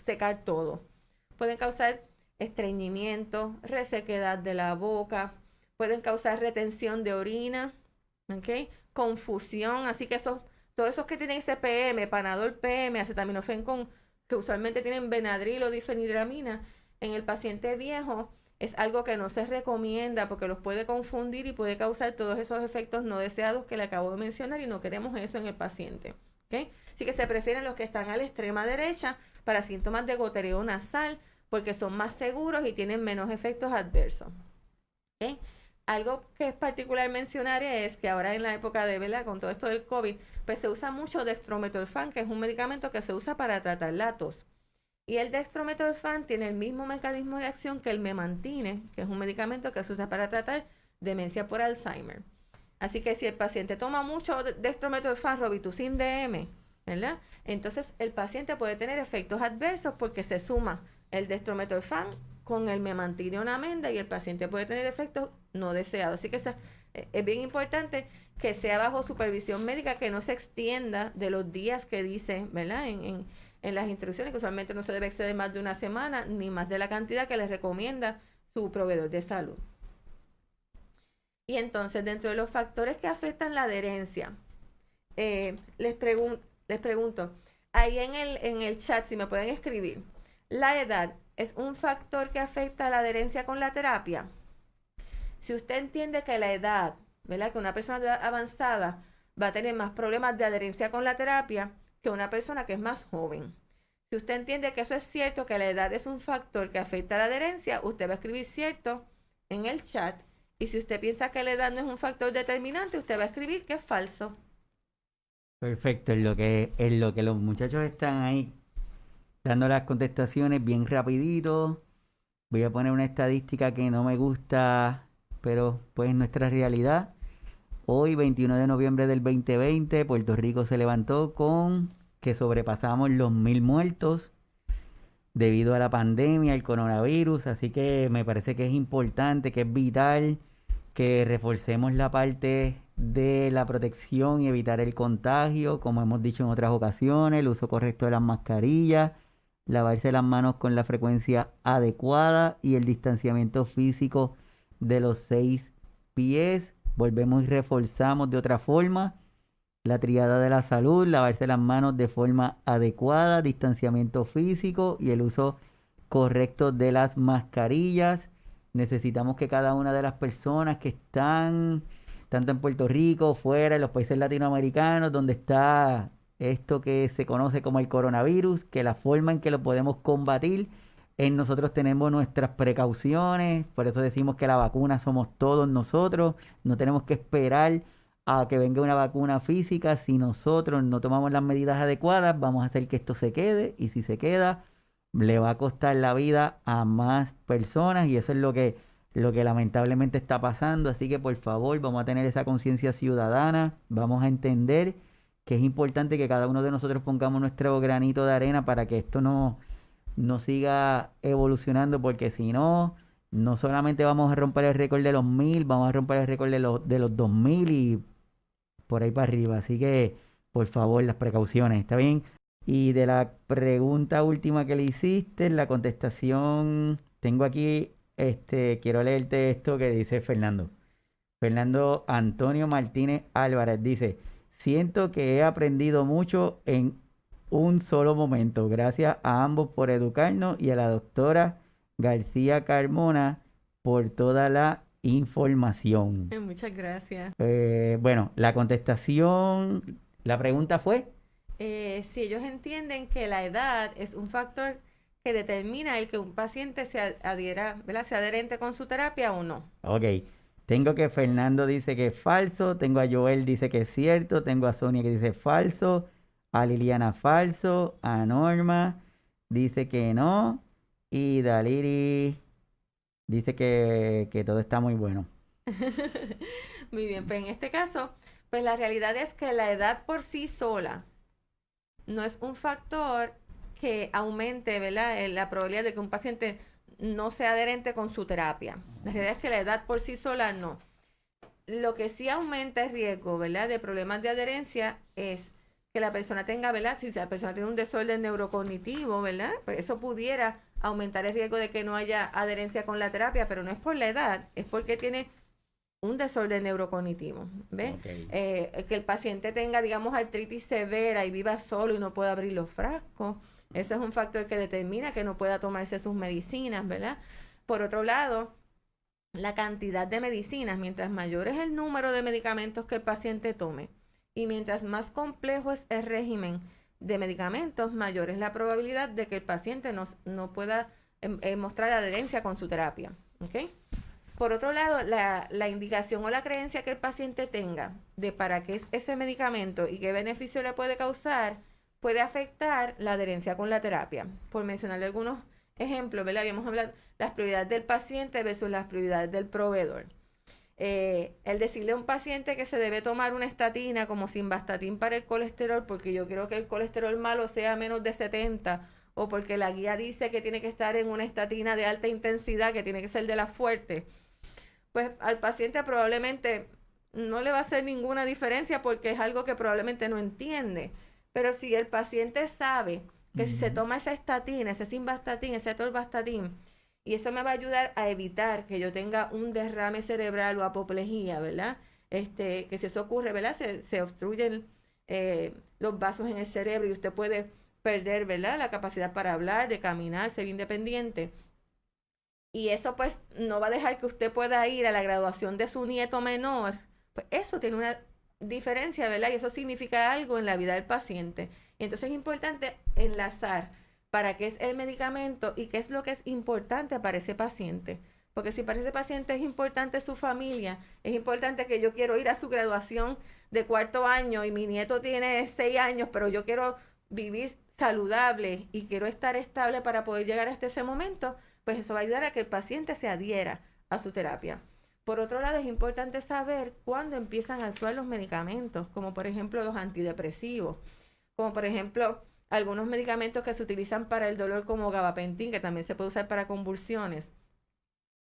secar todo. Pueden causar estreñimiento, resequedad de la boca, pueden causar retención de orina, ¿ok? Confusión, así que todos esos que tienen ese PM, Panadol PM, acetaminofén que usualmente tienen Benadryl o difenhidramina, en el paciente viejo es algo que no se recomienda porque los puede confundir y puede causar todos esos efectos no deseados que le acabo de mencionar y no queremos eso en el paciente. ¿Okay? Así que se prefieren los que están a la extrema derecha para síntomas de goteo nasal porque son más seguros y tienen menos efectos adversos. ¿Okay? Algo que es particular mencionar es que ahora en la época de, ¿verdad? Con todo esto del COVID, pues se usa mucho dextrometorfan, que es un medicamento que se usa para tratar la tos. Y el dextrometorfan tiene el mismo mecanismo de acción que el memantine, que es un medicamento que se usa para tratar demencia por Alzheimer. Así que si el paciente toma mucho dextrometorfan, Robitussin DM, ¿verdad? Entonces el paciente puede tener efectos adversos porque se suma el dextrometorfan con el memantine o namenda y el paciente puede tener efectos no deseados. Así que es bien importante que sea bajo supervisión médica, que no se extienda de los días que dice, ¿verdad? En las instrucciones, que usualmente no se debe exceder más de una semana, ni más de la cantidad que les recomienda su proveedor de salud. Y entonces, dentro de los factores que afectan la adherencia, les pregunto, ahí en el chat, si me pueden escribir, ¿la edad es un factor que afecta la adherencia con la terapia? Si usted entiende que la edad, ¿verdad? Que una persona de edad avanzada va a tener más problemas de adherencia con la terapia que una persona que es más joven. Si usted entiende que eso es cierto, que la edad es un factor que afecta la adherencia, usted va a escribir cierto en el chat. Y si usted piensa que la edad no es un factor determinante, usted va a escribir que es falso. Perfecto, en lo que los muchachos están ahí dando las contestaciones bien rapidito. Voy a poner una estadística que no me gusta, pero pues nuestra realidad. Hoy, 21 de noviembre del 2020, Puerto Rico se levantó con que sobrepasamos los 1,000 muertos debido a la pandemia, el coronavirus. Así que me parece que es importante, que es vital que reforcemos la parte de la protección y evitar el contagio, como hemos dicho en otras ocasiones, el uso correcto de las mascarillas, lavarse las manos con la frecuencia adecuada y el distanciamiento físico de los 6 pies. Volvemos y reforzamos de otra forma la triada de la salud, lavarse las manos de forma adecuada, distanciamiento físico y el uso correcto de las mascarillas. Necesitamos que cada una de las personas que están, tanto en Puerto Rico, fuera, en los países latinoamericanos, donde está esto que se conoce como el coronavirus, que la forma en que lo podemos combatir, en nosotros tenemos nuestras precauciones, por eso decimos que la vacuna somos todos nosotros, no tenemos que esperar a que venga una vacuna física. Si nosotros no tomamos las medidas adecuadas, vamos a hacer que esto se quede, y si se queda, le va a costar la vida a más personas, y eso es lo que lamentablemente está pasando. Así que por favor, vamos a tener esa conciencia ciudadana, vamos a entender que es importante que cada uno de nosotros pongamos nuestro granito de arena para que esto no siga evolucionando, porque si no, no solamente vamos a romper el récord de los 1,000, vamos a romper el récord de los 2,000 y por ahí para arriba. Así que, por favor, las precauciones, ¿está bien? Y de la pregunta última que le hiciste, la contestación, tengo aquí, quiero leerte esto que dice Fernando. Fernando Antonio Martínez Álvarez dice: siento que he aprendido mucho en un solo momento. Gracias a ambos por educarnos y a la doctora García Carmona por toda la información. Muchas gracias. Bueno, la contestación, la pregunta fue, Si ellos entienden que la edad es un factor que determina el que un paciente se adhiera, ¿verdad? Sea adherente con su terapia o no. ok, tengo que Fernando dice que es falso, tengo a Joel dice que es cierto, tengo a Sonia que dice falso, a Liliana falso, a Norma dice que no, y Daliri dice que todo está muy bueno. Muy bien, pues en este caso, pues la realidad es que la edad por sí sola no es un factor que aumente, ¿verdad? La probabilidad de que un paciente no sea adherente con su terapia. La realidad es que la edad por sí sola no. Lo que sí aumenta el riesgo, ¿verdad? De problemas de adherencia es que la persona tenga, ¿verdad? Si la persona tiene un desorden neurocognitivo, ¿verdad? Pues eso pudiera aumentar el riesgo de que no haya adherencia con la terapia, pero no es por la edad, es porque tiene un desorden neurocognitivo, ¿ves? Okay. Que el paciente tenga, digamos, artritis severa y viva solo y no pueda abrir los frascos, eso es un factor que determina que no pueda tomarse sus medicinas, ¿verdad? Por otro lado, la cantidad de medicinas, mientras mayor es el número de medicamentos que el paciente tome y mientras más complejo es el régimen de medicamentos, mayor es la probabilidad de que el paciente no pueda mostrar adherencia con su terapia, ¿ok? Por otro lado, la indicación o la creencia que el paciente tenga de para qué es ese medicamento y qué beneficio le puede causar, puede afectar la adherencia con la terapia. Por mencionarle algunos ejemplos, ¿verdad? Habíamos hablado las prioridades del paciente versus las prioridades del proveedor. El decirle a un paciente que se debe tomar una estatina como simvastatin para el colesterol porque yo quiero que el colesterol malo sea menos de 70 o porque la guía dice que tiene que estar en una estatina de alta intensidad, que tiene que ser de las fuertes, pues al paciente probablemente no le va a hacer ninguna diferencia porque es algo que probablemente no entiende. Pero si el paciente sabe que si se toma esa estatina, ese simvastatin, ese atorvastatin, y eso me va a ayudar a evitar que yo tenga un derrame cerebral o apoplejía, ¿verdad? Que si eso ocurre, ¿verdad? Se obstruyen los vasos en el cerebro y usted puede perder, ¿verdad? La capacidad para hablar, de caminar, ser independiente. Y eso pues no va a dejar que usted pueda ir a la graduación de su nieto menor. Pues eso tiene una diferencia, ¿verdad? Y eso significa algo en la vida del paciente. Y entonces es importante enlazar para qué es el medicamento y qué es lo que es importante para ese paciente. Porque si para ese paciente es importante su familia, es importante que yo quiero ir a su graduación de 4º año y mi nieto tiene 6 años, pero yo quiero vivir saludable y quiero estar estable para poder llegar hasta ese momento, pues eso va a ayudar a que el paciente se adhiera a su terapia. Por otro lado, es importante saber cuándo empiezan a actuar los medicamentos, como por ejemplo los antidepresivos, como por ejemplo algunos medicamentos que se utilizan para el dolor como gabapentin, que también se puede usar para convulsiones.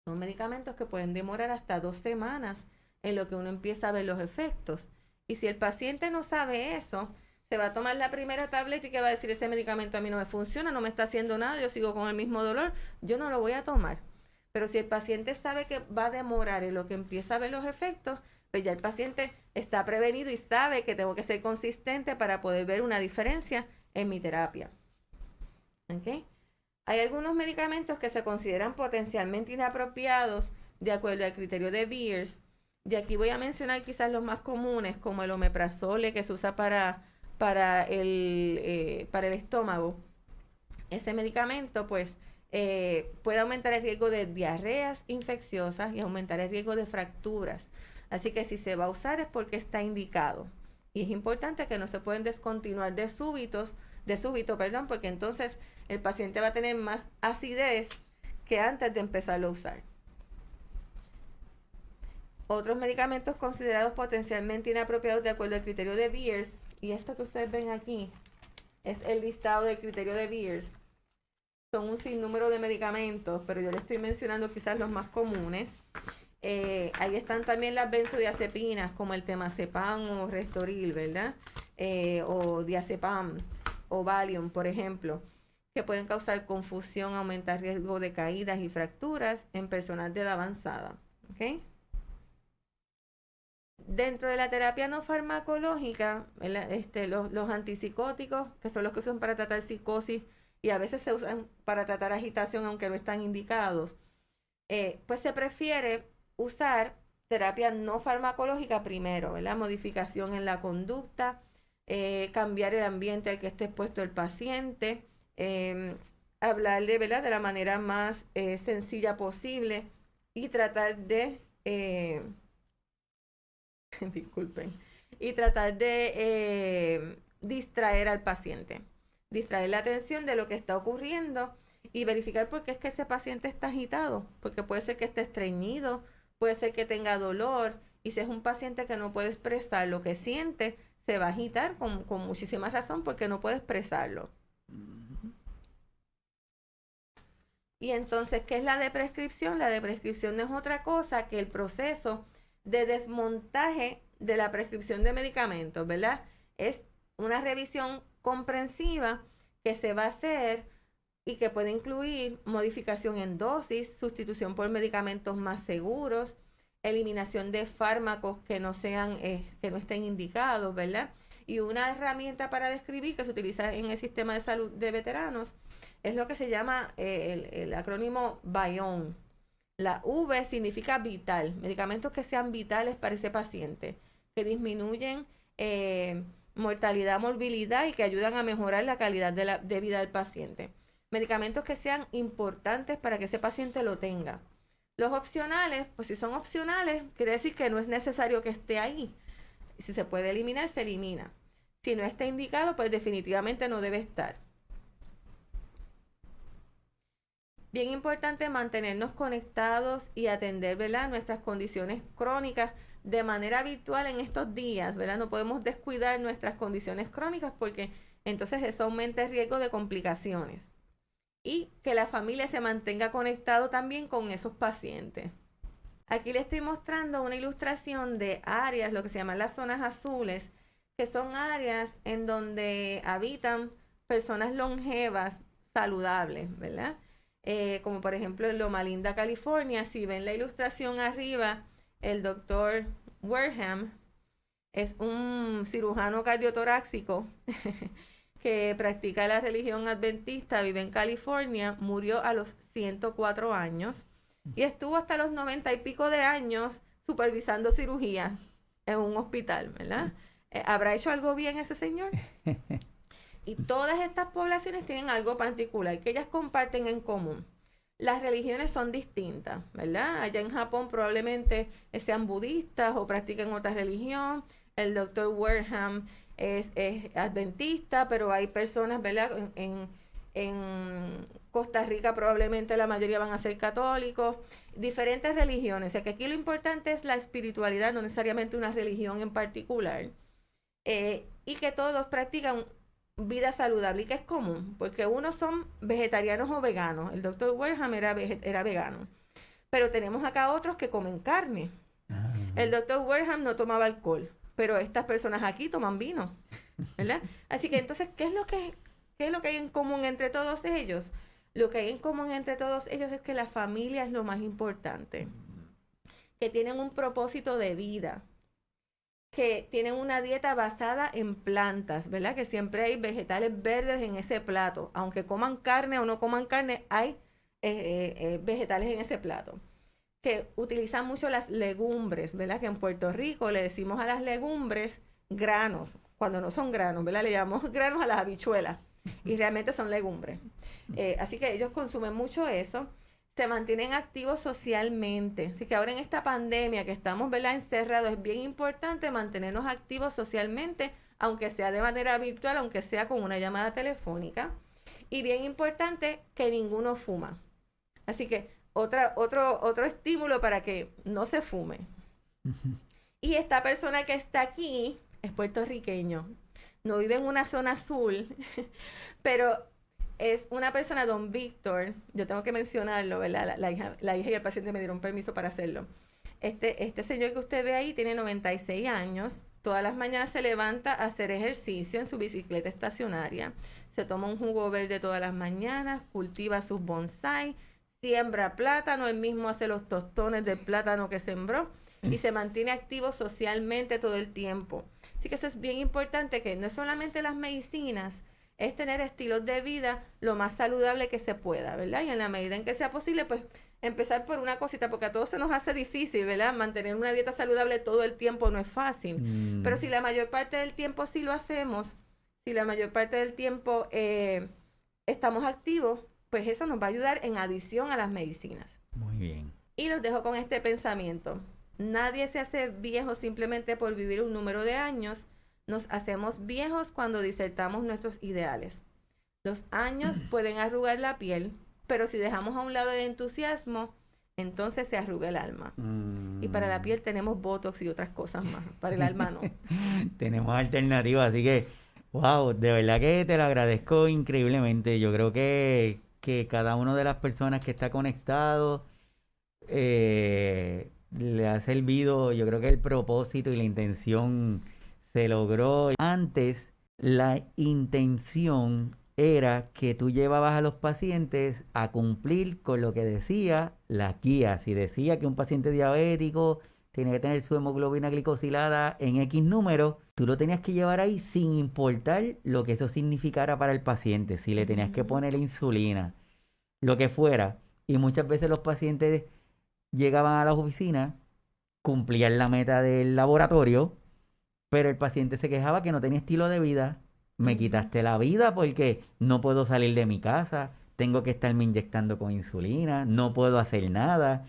Son medicamentos que pueden demorar hasta 2 semanas en lo que uno empieza a ver los efectos. Y si el paciente no sabe eso, se va a tomar la primera tableta y que va a decir, ese medicamento a mí no me funciona, no me está haciendo nada, yo sigo con el mismo dolor, yo no lo voy a tomar. Pero si el paciente sabe que va a demorar en lo que empieza a ver los efectos, pues ya el paciente está prevenido y sabe que tengo que ser consistente para poder ver una diferencia en mi terapia. ¿Okay? Hay algunos medicamentos que se consideran potencialmente inapropiados de acuerdo al criterio de Beers. De aquí voy a mencionar quizás los más comunes, como el omeprazole, que se usa para el estómago. Ese medicamento pues puede aumentar el riesgo de diarreas infecciosas y aumentar el riesgo de fracturas. Así que si se va a usar es porque está indicado. Y es importante que no se pueden descontinuar de súbito, porque entonces el paciente va a tener más acidez que antes de empezarlo a usar. Otros medicamentos considerados potencialmente inapropiados de acuerdo al criterio de Beers, y esto que ustedes ven aquí es el listado del criterio de Beers. Son un sinnúmero de medicamentos, pero yo les estoy mencionando quizás los más comunes. Ahí están también las benzodiazepinas, como el temazepam o Restoril, ¿verdad? O diazepam o Valium, por ejemplo, que pueden causar confusión, aumentar riesgo de caídas y fracturas en personas de edad avanzada. ¿Okay? Dentro de la terapia no farmacológica, los antipsicóticos, que son los que se usan para tratar psicosis y a veces se usan para tratar agitación, aunque no están indicados, pues se prefiere usar terapia no farmacológica primero, ¿verdad? Modificación en la conducta, cambiar el ambiente al que esté expuesto el paciente, hablarle, ¿verdad?, de la manera más sencilla posible y tratar de, disculpen, y tratar de distraer al paciente, distraer la atención de lo que está ocurriendo y verificar por qué es que ese paciente está agitado, porque puede ser que esté estreñido, puede ser que tenga dolor, y si es un paciente que no puede expresar lo que siente, se va a agitar con muchísima razón porque no puede expresarlo. Y entonces, ¿qué es la de prescripción? La de prescripción no es otra cosa que el proceso de desmontaje de la prescripción de medicamentos, ¿verdad? Es una revisión comprensiva que se va a hacer y que puede incluir modificación en dosis, sustitución por medicamentos más seguros, eliminación de fármacos que no sean, que no estén indicados, ¿verdad? Y una herramienta para describir que se utiliza en el sistema de salud de veteranos es lo que se llama el acrónimo BION. La V significa vital, medicamentos que sean vitales para ese paciente, que disminuyen mortalidad, morbilidad y que ayudan a mejorar la calidad de vida del paciente. Medicamentos que sean importantes para que ese paciente lo tenga. Los opcionales, pues si son opcionales, quiere decir que no es necesario que esté ahí. Si se puede eliminar, se elimina. Si no está indicado, pues definitivamente no debe estar. Bien importante mantenernos conectados y atender, ¿verdad?, nuestras condiciones crónicas de manera virtual en estos días, ¿verdad? No podemos descuidar nuestras condiciones crónicas porque entonces eso aumenta el riesgo de complicaciones. Y que la familia se mantenga conectado también con esos pacientes. Aquí les estoy mostrando una ilustración de áreas, lo que se llaman las zonas azules, que son áreas en donde habitan personas longevas, saludables, ¿verdad? Como por ejemplo en Loma Linda, California. Si ven la ilustración arriba, el doctor Wareham es un cirujano cardiotoráxico que practica la religión adventista, vive en California, murió a los 104 años y estuvo hasta los 90 y pico de años supervisando cirugía en un hospital, ¿verdad? ¿Habrá hecho algo bien ese señor? Y todas estas poblaciones tienen algo particular que ellas comparten en común. Las religiones son distintas, ¿verdad? Allá en Japón probablemente sean budistas o practiquen otra religión. El doctor Wareham es adventista, pero hay personas, ¿verdad? En Costa Rica probablemente la mayoría van a ser católicos. Diferentes religiones. O sea que aquí lo importante es la espiritualidad, no necesariamente una religión en particular. Y que todos practican vida saludable y que es común, porque unos son vegetarianos o veganos. El doctor Wareham era vegano, pero tenemos acá otros que comen carne. El doctor Wareham no tomaba alcohol, pero estas personas aquí toman vino, ¿verdad? Así que entonces, ¿qué es lo que hay en común entre todos ellos? Lo que hay en común entre todos ellos es que la familia es lo más importante, que tienen un propósito de vida, que tienen una dieta basada en plantas, ¿verdad? Que siempre hay vegetales verdes en ese plato. Aunque coman carne o no coman carne, hay vegetales en ese plato. Que utilizan mucho las legumbres, ¿verdad? Que en Puerto Rico le decimos a las legumbres granos. Cuando no son granos, ¿verdad? Le llamamos granos a las habichuelas. Y realmente son legumbres. Así que ellos consumen mucho eso. Se mantienen activos socialmente. Así que ahora en esta pandemia que estamos, ¿verdad?, encerrados, es bien importante mantenernos activos socialmente, aunque sea de manera virtual, aunque sea con una llamada telefónica. Y bien importante que ninguno fuma. Así que otro estímulo para que no se fume. Y esta persona que está aquí es puertorriqueño. No vive en una zona azul, pero es una persona, don Víctor, yo tengo que mencionarlo, ¿verdad? La hija y el paciente me dieron permiso para hacerlo. Este señor que usted ve ahí tiene 96 años, todas las mañanas se levanta a hacer ejercicio en su bicicleta estacionaria, se toma un jugo verde todas las mañanas, cultiva sus bonsai, siembra plátano, él mismo hace los tostones del plátano que sembró y se mantiene activo socialmente todo el tiempo. Así que eso es bien importante, que no es solamente las medicinas, es tener estilos de vida lo más saludable que se pueda, ¿verdad? Y en la medida en que sea posible, pues empezar por una cosita, porque a todos se nos hace difícil, ¿verdad? Mantener una dieta saludable todo el tiempo no es fácil, pero si la mayor parte del tiempo sí lo hacemos, si la mayor parte del tiempo estamos activos, pues eso nos va a ayudar en adición a las medicinas. Muy bien. Y los dejo con este pensamiento. Nadie se hace viejo simplemente por vivir un número de años. Nos hacemos viejos cuando disertamos nuestros ideales. Los años pueden arrugar la piel, pero si dejamos a un lado el entusiasmo, entonces se arruga el alma. Y para la piel tenemos botox y otras cosas más. Para el alma no. Tenemos alternativas, así que, wow, de verdad que te lo agradezco increíblemente. Yo creo que cada una de las personas que está conectado le ha servido, yo creo que el propósito y la intención se logró. Antes, la intención era que tú llevabas a los pacientes a cumplir con lo que decía las guías. Si decía que un paciente diabético tenía que tener su hemoglobina glicosilada en X número, tú lo tenías que llevar ahí sin importar lo que eso significara para el paciente, si le tenías que poner insulina, lo que fuera. Y muchas veces los pacientes llegaban a las oficinas, cumplían la meta del laboratorio, pero el paciente se quejaba que no tenía estilo de vida. Me quitaste la vida porque no puedo salir de mi casa, tengo que estarme inyectando con insulina, no puedo hacer nada.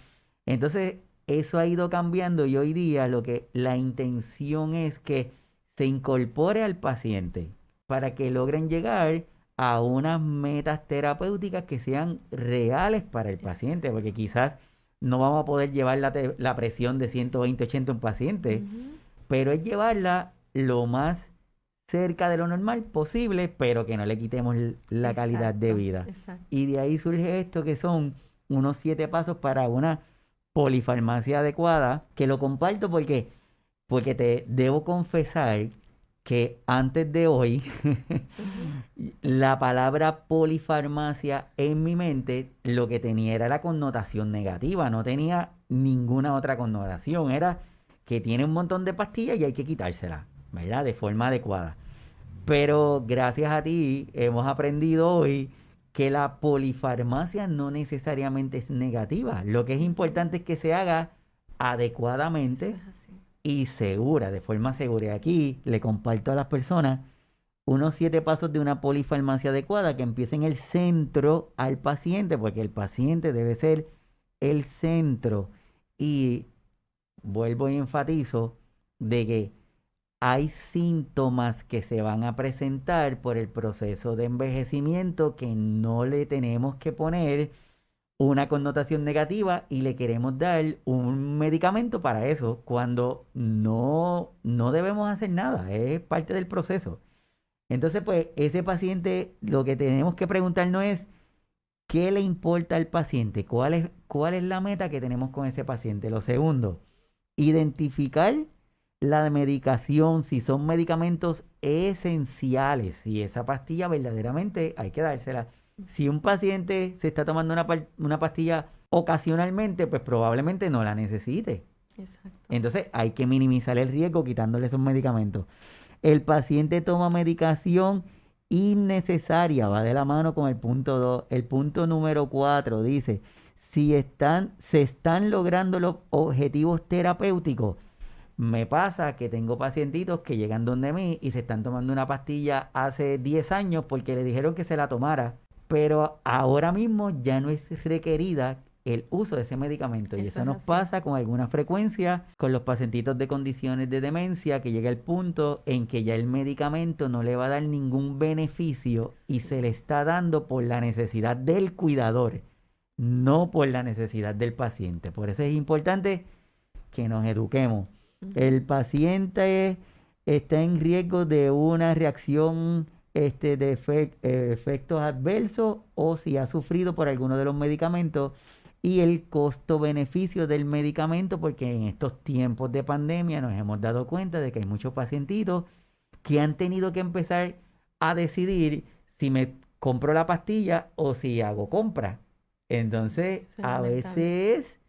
Entonces, eso ha ido cambiando y hoy día la intención es que se incorpore al paciente para que logren llegar a unas metas terapéuticas que sean reales para el paciente, porque quizás no vamos a poder llevar la presión de 120-80 a un paciente, pero es llevarla lo más cerca de lo normal posible, pero que no le quitemos la calidad de vida. Exacto. Y de ahí surge esto que son unos 7 pasos para una polifarmacia adecuada, que lo comparto porque te debo confesar que antes de hoy la palabra polifarmacia en mi mente lo que tenía era la connotación negativa, no tenía ninguna otra connotación, era que tiene un montón de pastillas y hay que quitárselas, ¿verdad? De forma adecuada. Pero gracias a ti hemos aprendido hoy que la polifarmacia no necesariamente es negativa. Lo que es importante es que se haga adecuadamente y segura, de forma segura. Y aquí le comparto a las personas unos 7 pasos de una polifarmacia adecuada que empiece en el centro al paciente, porque el paciente debe ser el centro. Y vuelvo y enfatizo de que hay síntomas que se van a presentar por el proceso de envejecimiento que no le tenemos que poner una connotación negativa y le queremos dar un medicamento para eso cuando no debemos hacer nada, es parte del proceso. Entonces, pues, ese paciente, lo que tenemos que preguntarnos es, ¿qué le importa al paciente? ¿Cuál es la meta que tenemos con ese paciente? Lo segundo, identificar la medicación, si son medicamentos esenciales, si esa pastilla verdaderamente hay que dársela. Si un paciente se está tomando una pastilla ocasionalmente, pues probablemente no la necesite. Exacto. Entonces hay que minimizar el riesgo quitándole esos medicamentos. El paciente toma medicación innecesaria, va de la mano con el punto 2. El punto número 4 dice, si se están logrando los objetivos terapéuticos. Me pasa que tengo pacientitos que llegan donde mí y se están tomando una pastilla hace 10 años porque le dijeron que se la tomara, pero ahora mismo ya no es requerida el uso de ese medicamento. Y eso nos pasa con alguna frecuencia con los pacientitos de condiciones de demencia, que llega el punto en que ya el medicamento no le va a dar ningún beneficio y se le está dando por la necesidad del cuidador, no por la necesidad del paciente. Por eso es importante que nos eduquemos. El paciente está en riesgo de una reacción de efectos adversos o si ha sufrido por alguno de los medicamentos y el costo-beneficio del medicamento, porque en estos tiempos de pandemia nos hemos dado cuenta de que hay muchos pacientitos que han tenido que empezar a decidir si me compro la pastilla o si hago compra. Entonces, a veces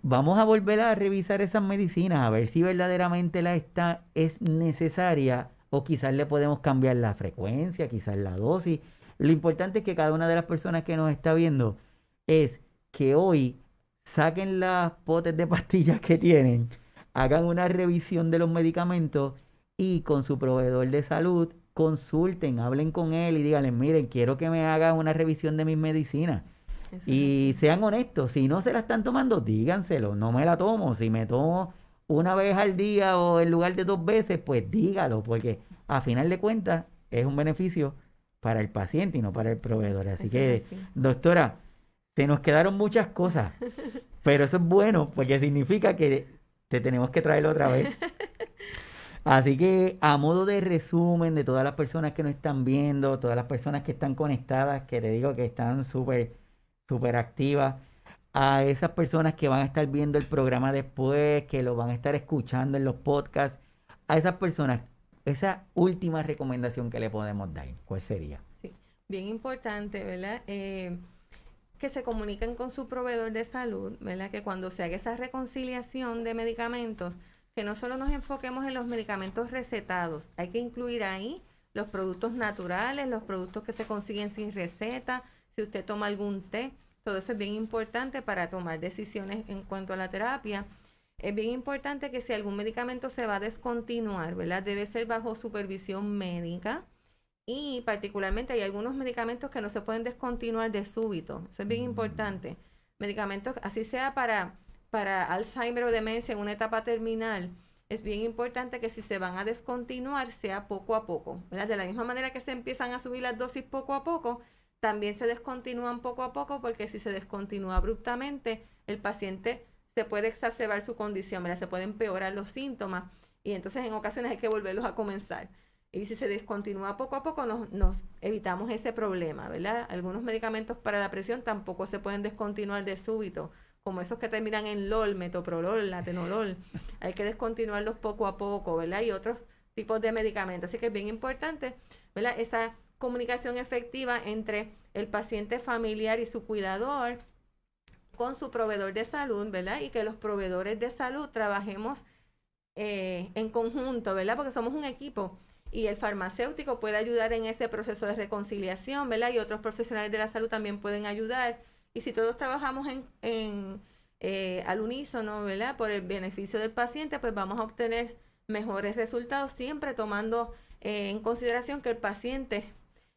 vamos a volver a revisar esas medicinas, a ver si verdaderamente es necesaria o quizás le podemos cambiar la frecuencia, quizás la dosis. Lo importante es que cada una de las personas que nos está viendo es que hoy saquen las potes de pastillas que tienen, hagan una revisión de los medicamentos y con su proveedor de salud consulten, hablen con él y díganle, miren, quiero que me hagan una revisión de mis medicinas. Eso es Y así. sean honestos, si no se la están tomando, díganselo, no me la tomo. Si me tomo una vez al día o en lugar de 2 veces, pues dígalo, porque a final de cuentas es un beneficio para el paciente y no para el proveedor. Así Eso es que, así. doctora, se nos quedaron muchas cosas, pero eso es bueno porque significa que te tenemos que traer otra vez. Así que a modo de resumen de todas las personas que nos están viendo, todas las personas que están conectadas, que te digo que están súper activas, a esas personas que van a estar viendo el programa después, que lo van a estar escuchando en los podcasts, a esas personas, esa última recomendación que le podemos dar, ¿cuál sería? Sí, bien importante, ¿verdad? Que se comuniquen con su proveedor de salud, ¿verdad? Que cuando se haga esa reconciliación de medicamentos, que no solo nos enfoquemos en los medicamentos recetados, hay que incluir ahí los productos naturales, los productos que se consiguen sin receta, si usted toma algún té, todo eso es bien importante para tomar decisiones en cuanto a la terapia. Es bien importante que si algún medicamento se va a descontinuar, ¿verdad? Debe ser bajo supervisión médica y particularmente hay algunos medicamentos que no se pueden descontinuar de súbito. Eso es bien importante. Medicamentos, así sea para Alzheimer o demencia en una etapa terminal, es bien importante que si se van a descontinuar sea poco a poco, ¿verdad? De la misma manera que se empiezan a subir las dosis poco a poco, también se descontinúan poco a poco porque si se descontinúa abruptamente, el paciente se puede exacerbar su condición, ¿verdad? Se pueden empeorar los síntomas y entonces en ocasiones hay que volverlos a comenzar. Y si se descontinúa poco a poco, nos evitamos ese problema, ¿verdad? Algunos medicamentos para la presión tampoco se pueden descontinuar de súbito, como esos que terminan en LOL, metoprolol, atenolol. Hay que descontinuarlos poco a poco, ¿verdad? Y otros tipos de medicamentos. Así que es bien importante, ¿verdad? Esa comunicación efectiva entre el paciente familiar y su cuidador con su proveedor de salud, ¿verdad? Y que los proveedores de salud trabajemos en conjunto, ¿verdad? Porque somos un equipo y el farmacéutico puede ayudar en ese proceso de reconciliación, ¿verdad? Y otros profesionales de la salud también pueden ayudar. Y si todos trabajamos al unísono, ¿verdad? Por el beneficio del paciente, pues vamos a obtener mejores resultados, siempre tomando en consideración que el paciente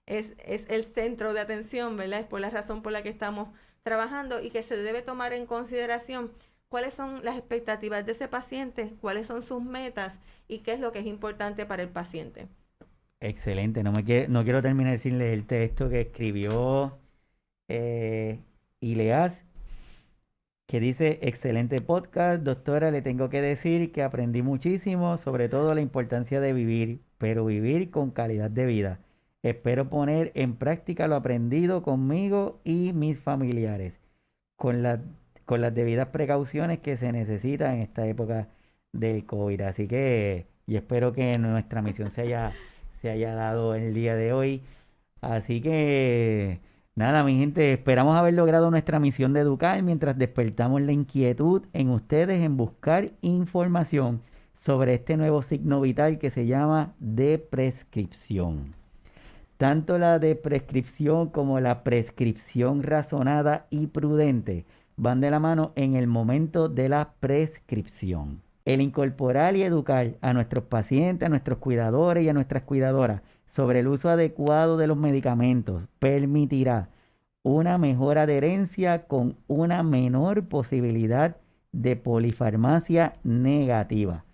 es el centro de atención, ¿verdad? Es por la razón por la que estamos trabajando y que se debe tomar en consideración cuáles son las expectativas de ese paciente, cuáles son sus metas y qué es lo que es importante para el paciente. Excelente, no quiero terminar sin leerte esto que escribió eh, Ileas, que dice, excelente podcast, doctora, le tengo que decir que aprendí muchísimo, sobre todo la importancia de vivir, pero vivir con calidad de vida. Espero poner en práctica lo aprendido conmigo y mis familiares, con las, con las debidas precauciones que se necesitan en esta época del COVID. Así que, y espero que nuestra misión se haya dado el día de hoy. Así que, nada, mi gente, esperamos haber logrado nuestra misión de educar mientras despertamos la inquietud en ustedes en buscar información sobre este nuevo signo vital que se llama deprescripción. Tanto la de prescripción como la prescripción razonada y prudente van de la mano en el momento de la prescripción. El incorporar y educar a nuestros pacientes, a nuestros cuidadores y a nuestras cuidadoras sobre el uso adecuado de los medicamentos permitirá una mejor adherencia con una menor posibilidad de polifarmacia negativa.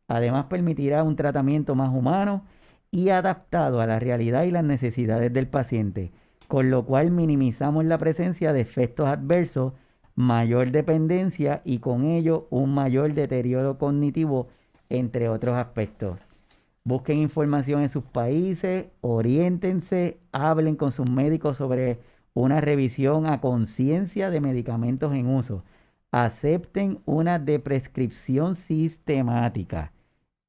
Además, permitirá un tratamiento más humano y adaptado a la realidad y las necesidades del paciente, con lo cual minimizamos la presencia de efectos adversos, mayor dependencia y con ello un mayor deterioro cognitivo, entre otros aspectos. Busquen información en sus países, oriéntense, hablen con sus médicos sobre una revisión a conciencia de medicamentos en uso. Acepten una deprescripción sistemática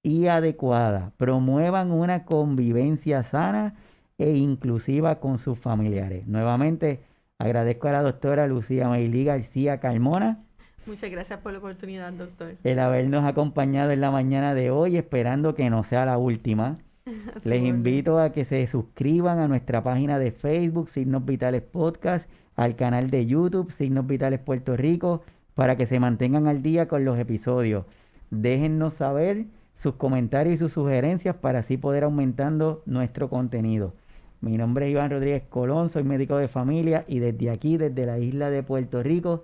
y adecuada. Promuevan una convivencia sana e inclusiva con sus familiares. Nuevamente, agradezco a la doctora Lucía Maylí García Carmona Muchas gracias por la oportunidad, doctor. el habernos acompañado en la mañana de hoy, esperando que no sea la última. Les invito a que se suscriban a nuestra página de Facebook, Signos Vitales Podcast, al canal de YouTube, Signos Vitales Puerto Rico, para que se mantengan al día con los episodios. Déjennos saber sus comentarios y sus sugerencias para así poder aumentando nuestro contenido. Mi nombre es Iván Rodríguez Colón, soy médico de familia y desde aquí, desde la isla de Puerto Rico,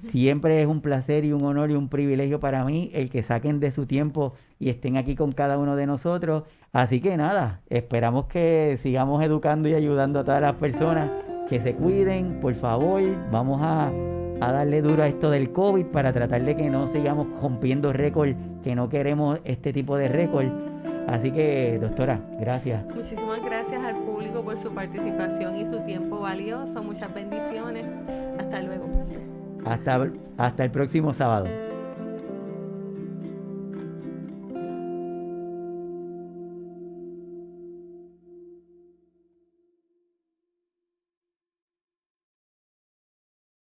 siempre es un placer y un honor y un privilegio para mí el que saquen de su tiempo y estén aquí con cada uno de nosotros. Así que nada, esperamos que sigamos educando y ayudando a todas las personas, que se cuiden, por favor. Vamos a darle duro a esto del COVID para tratar de que no sigamos rompiendo récord, que no queremos este tipo de récord. Así que, doctora, gracias. Muchísimas gracias al público por su participación y su tiempo valioso. Muchas bendiciones. Hasta luego. Hasta el próximo sábado.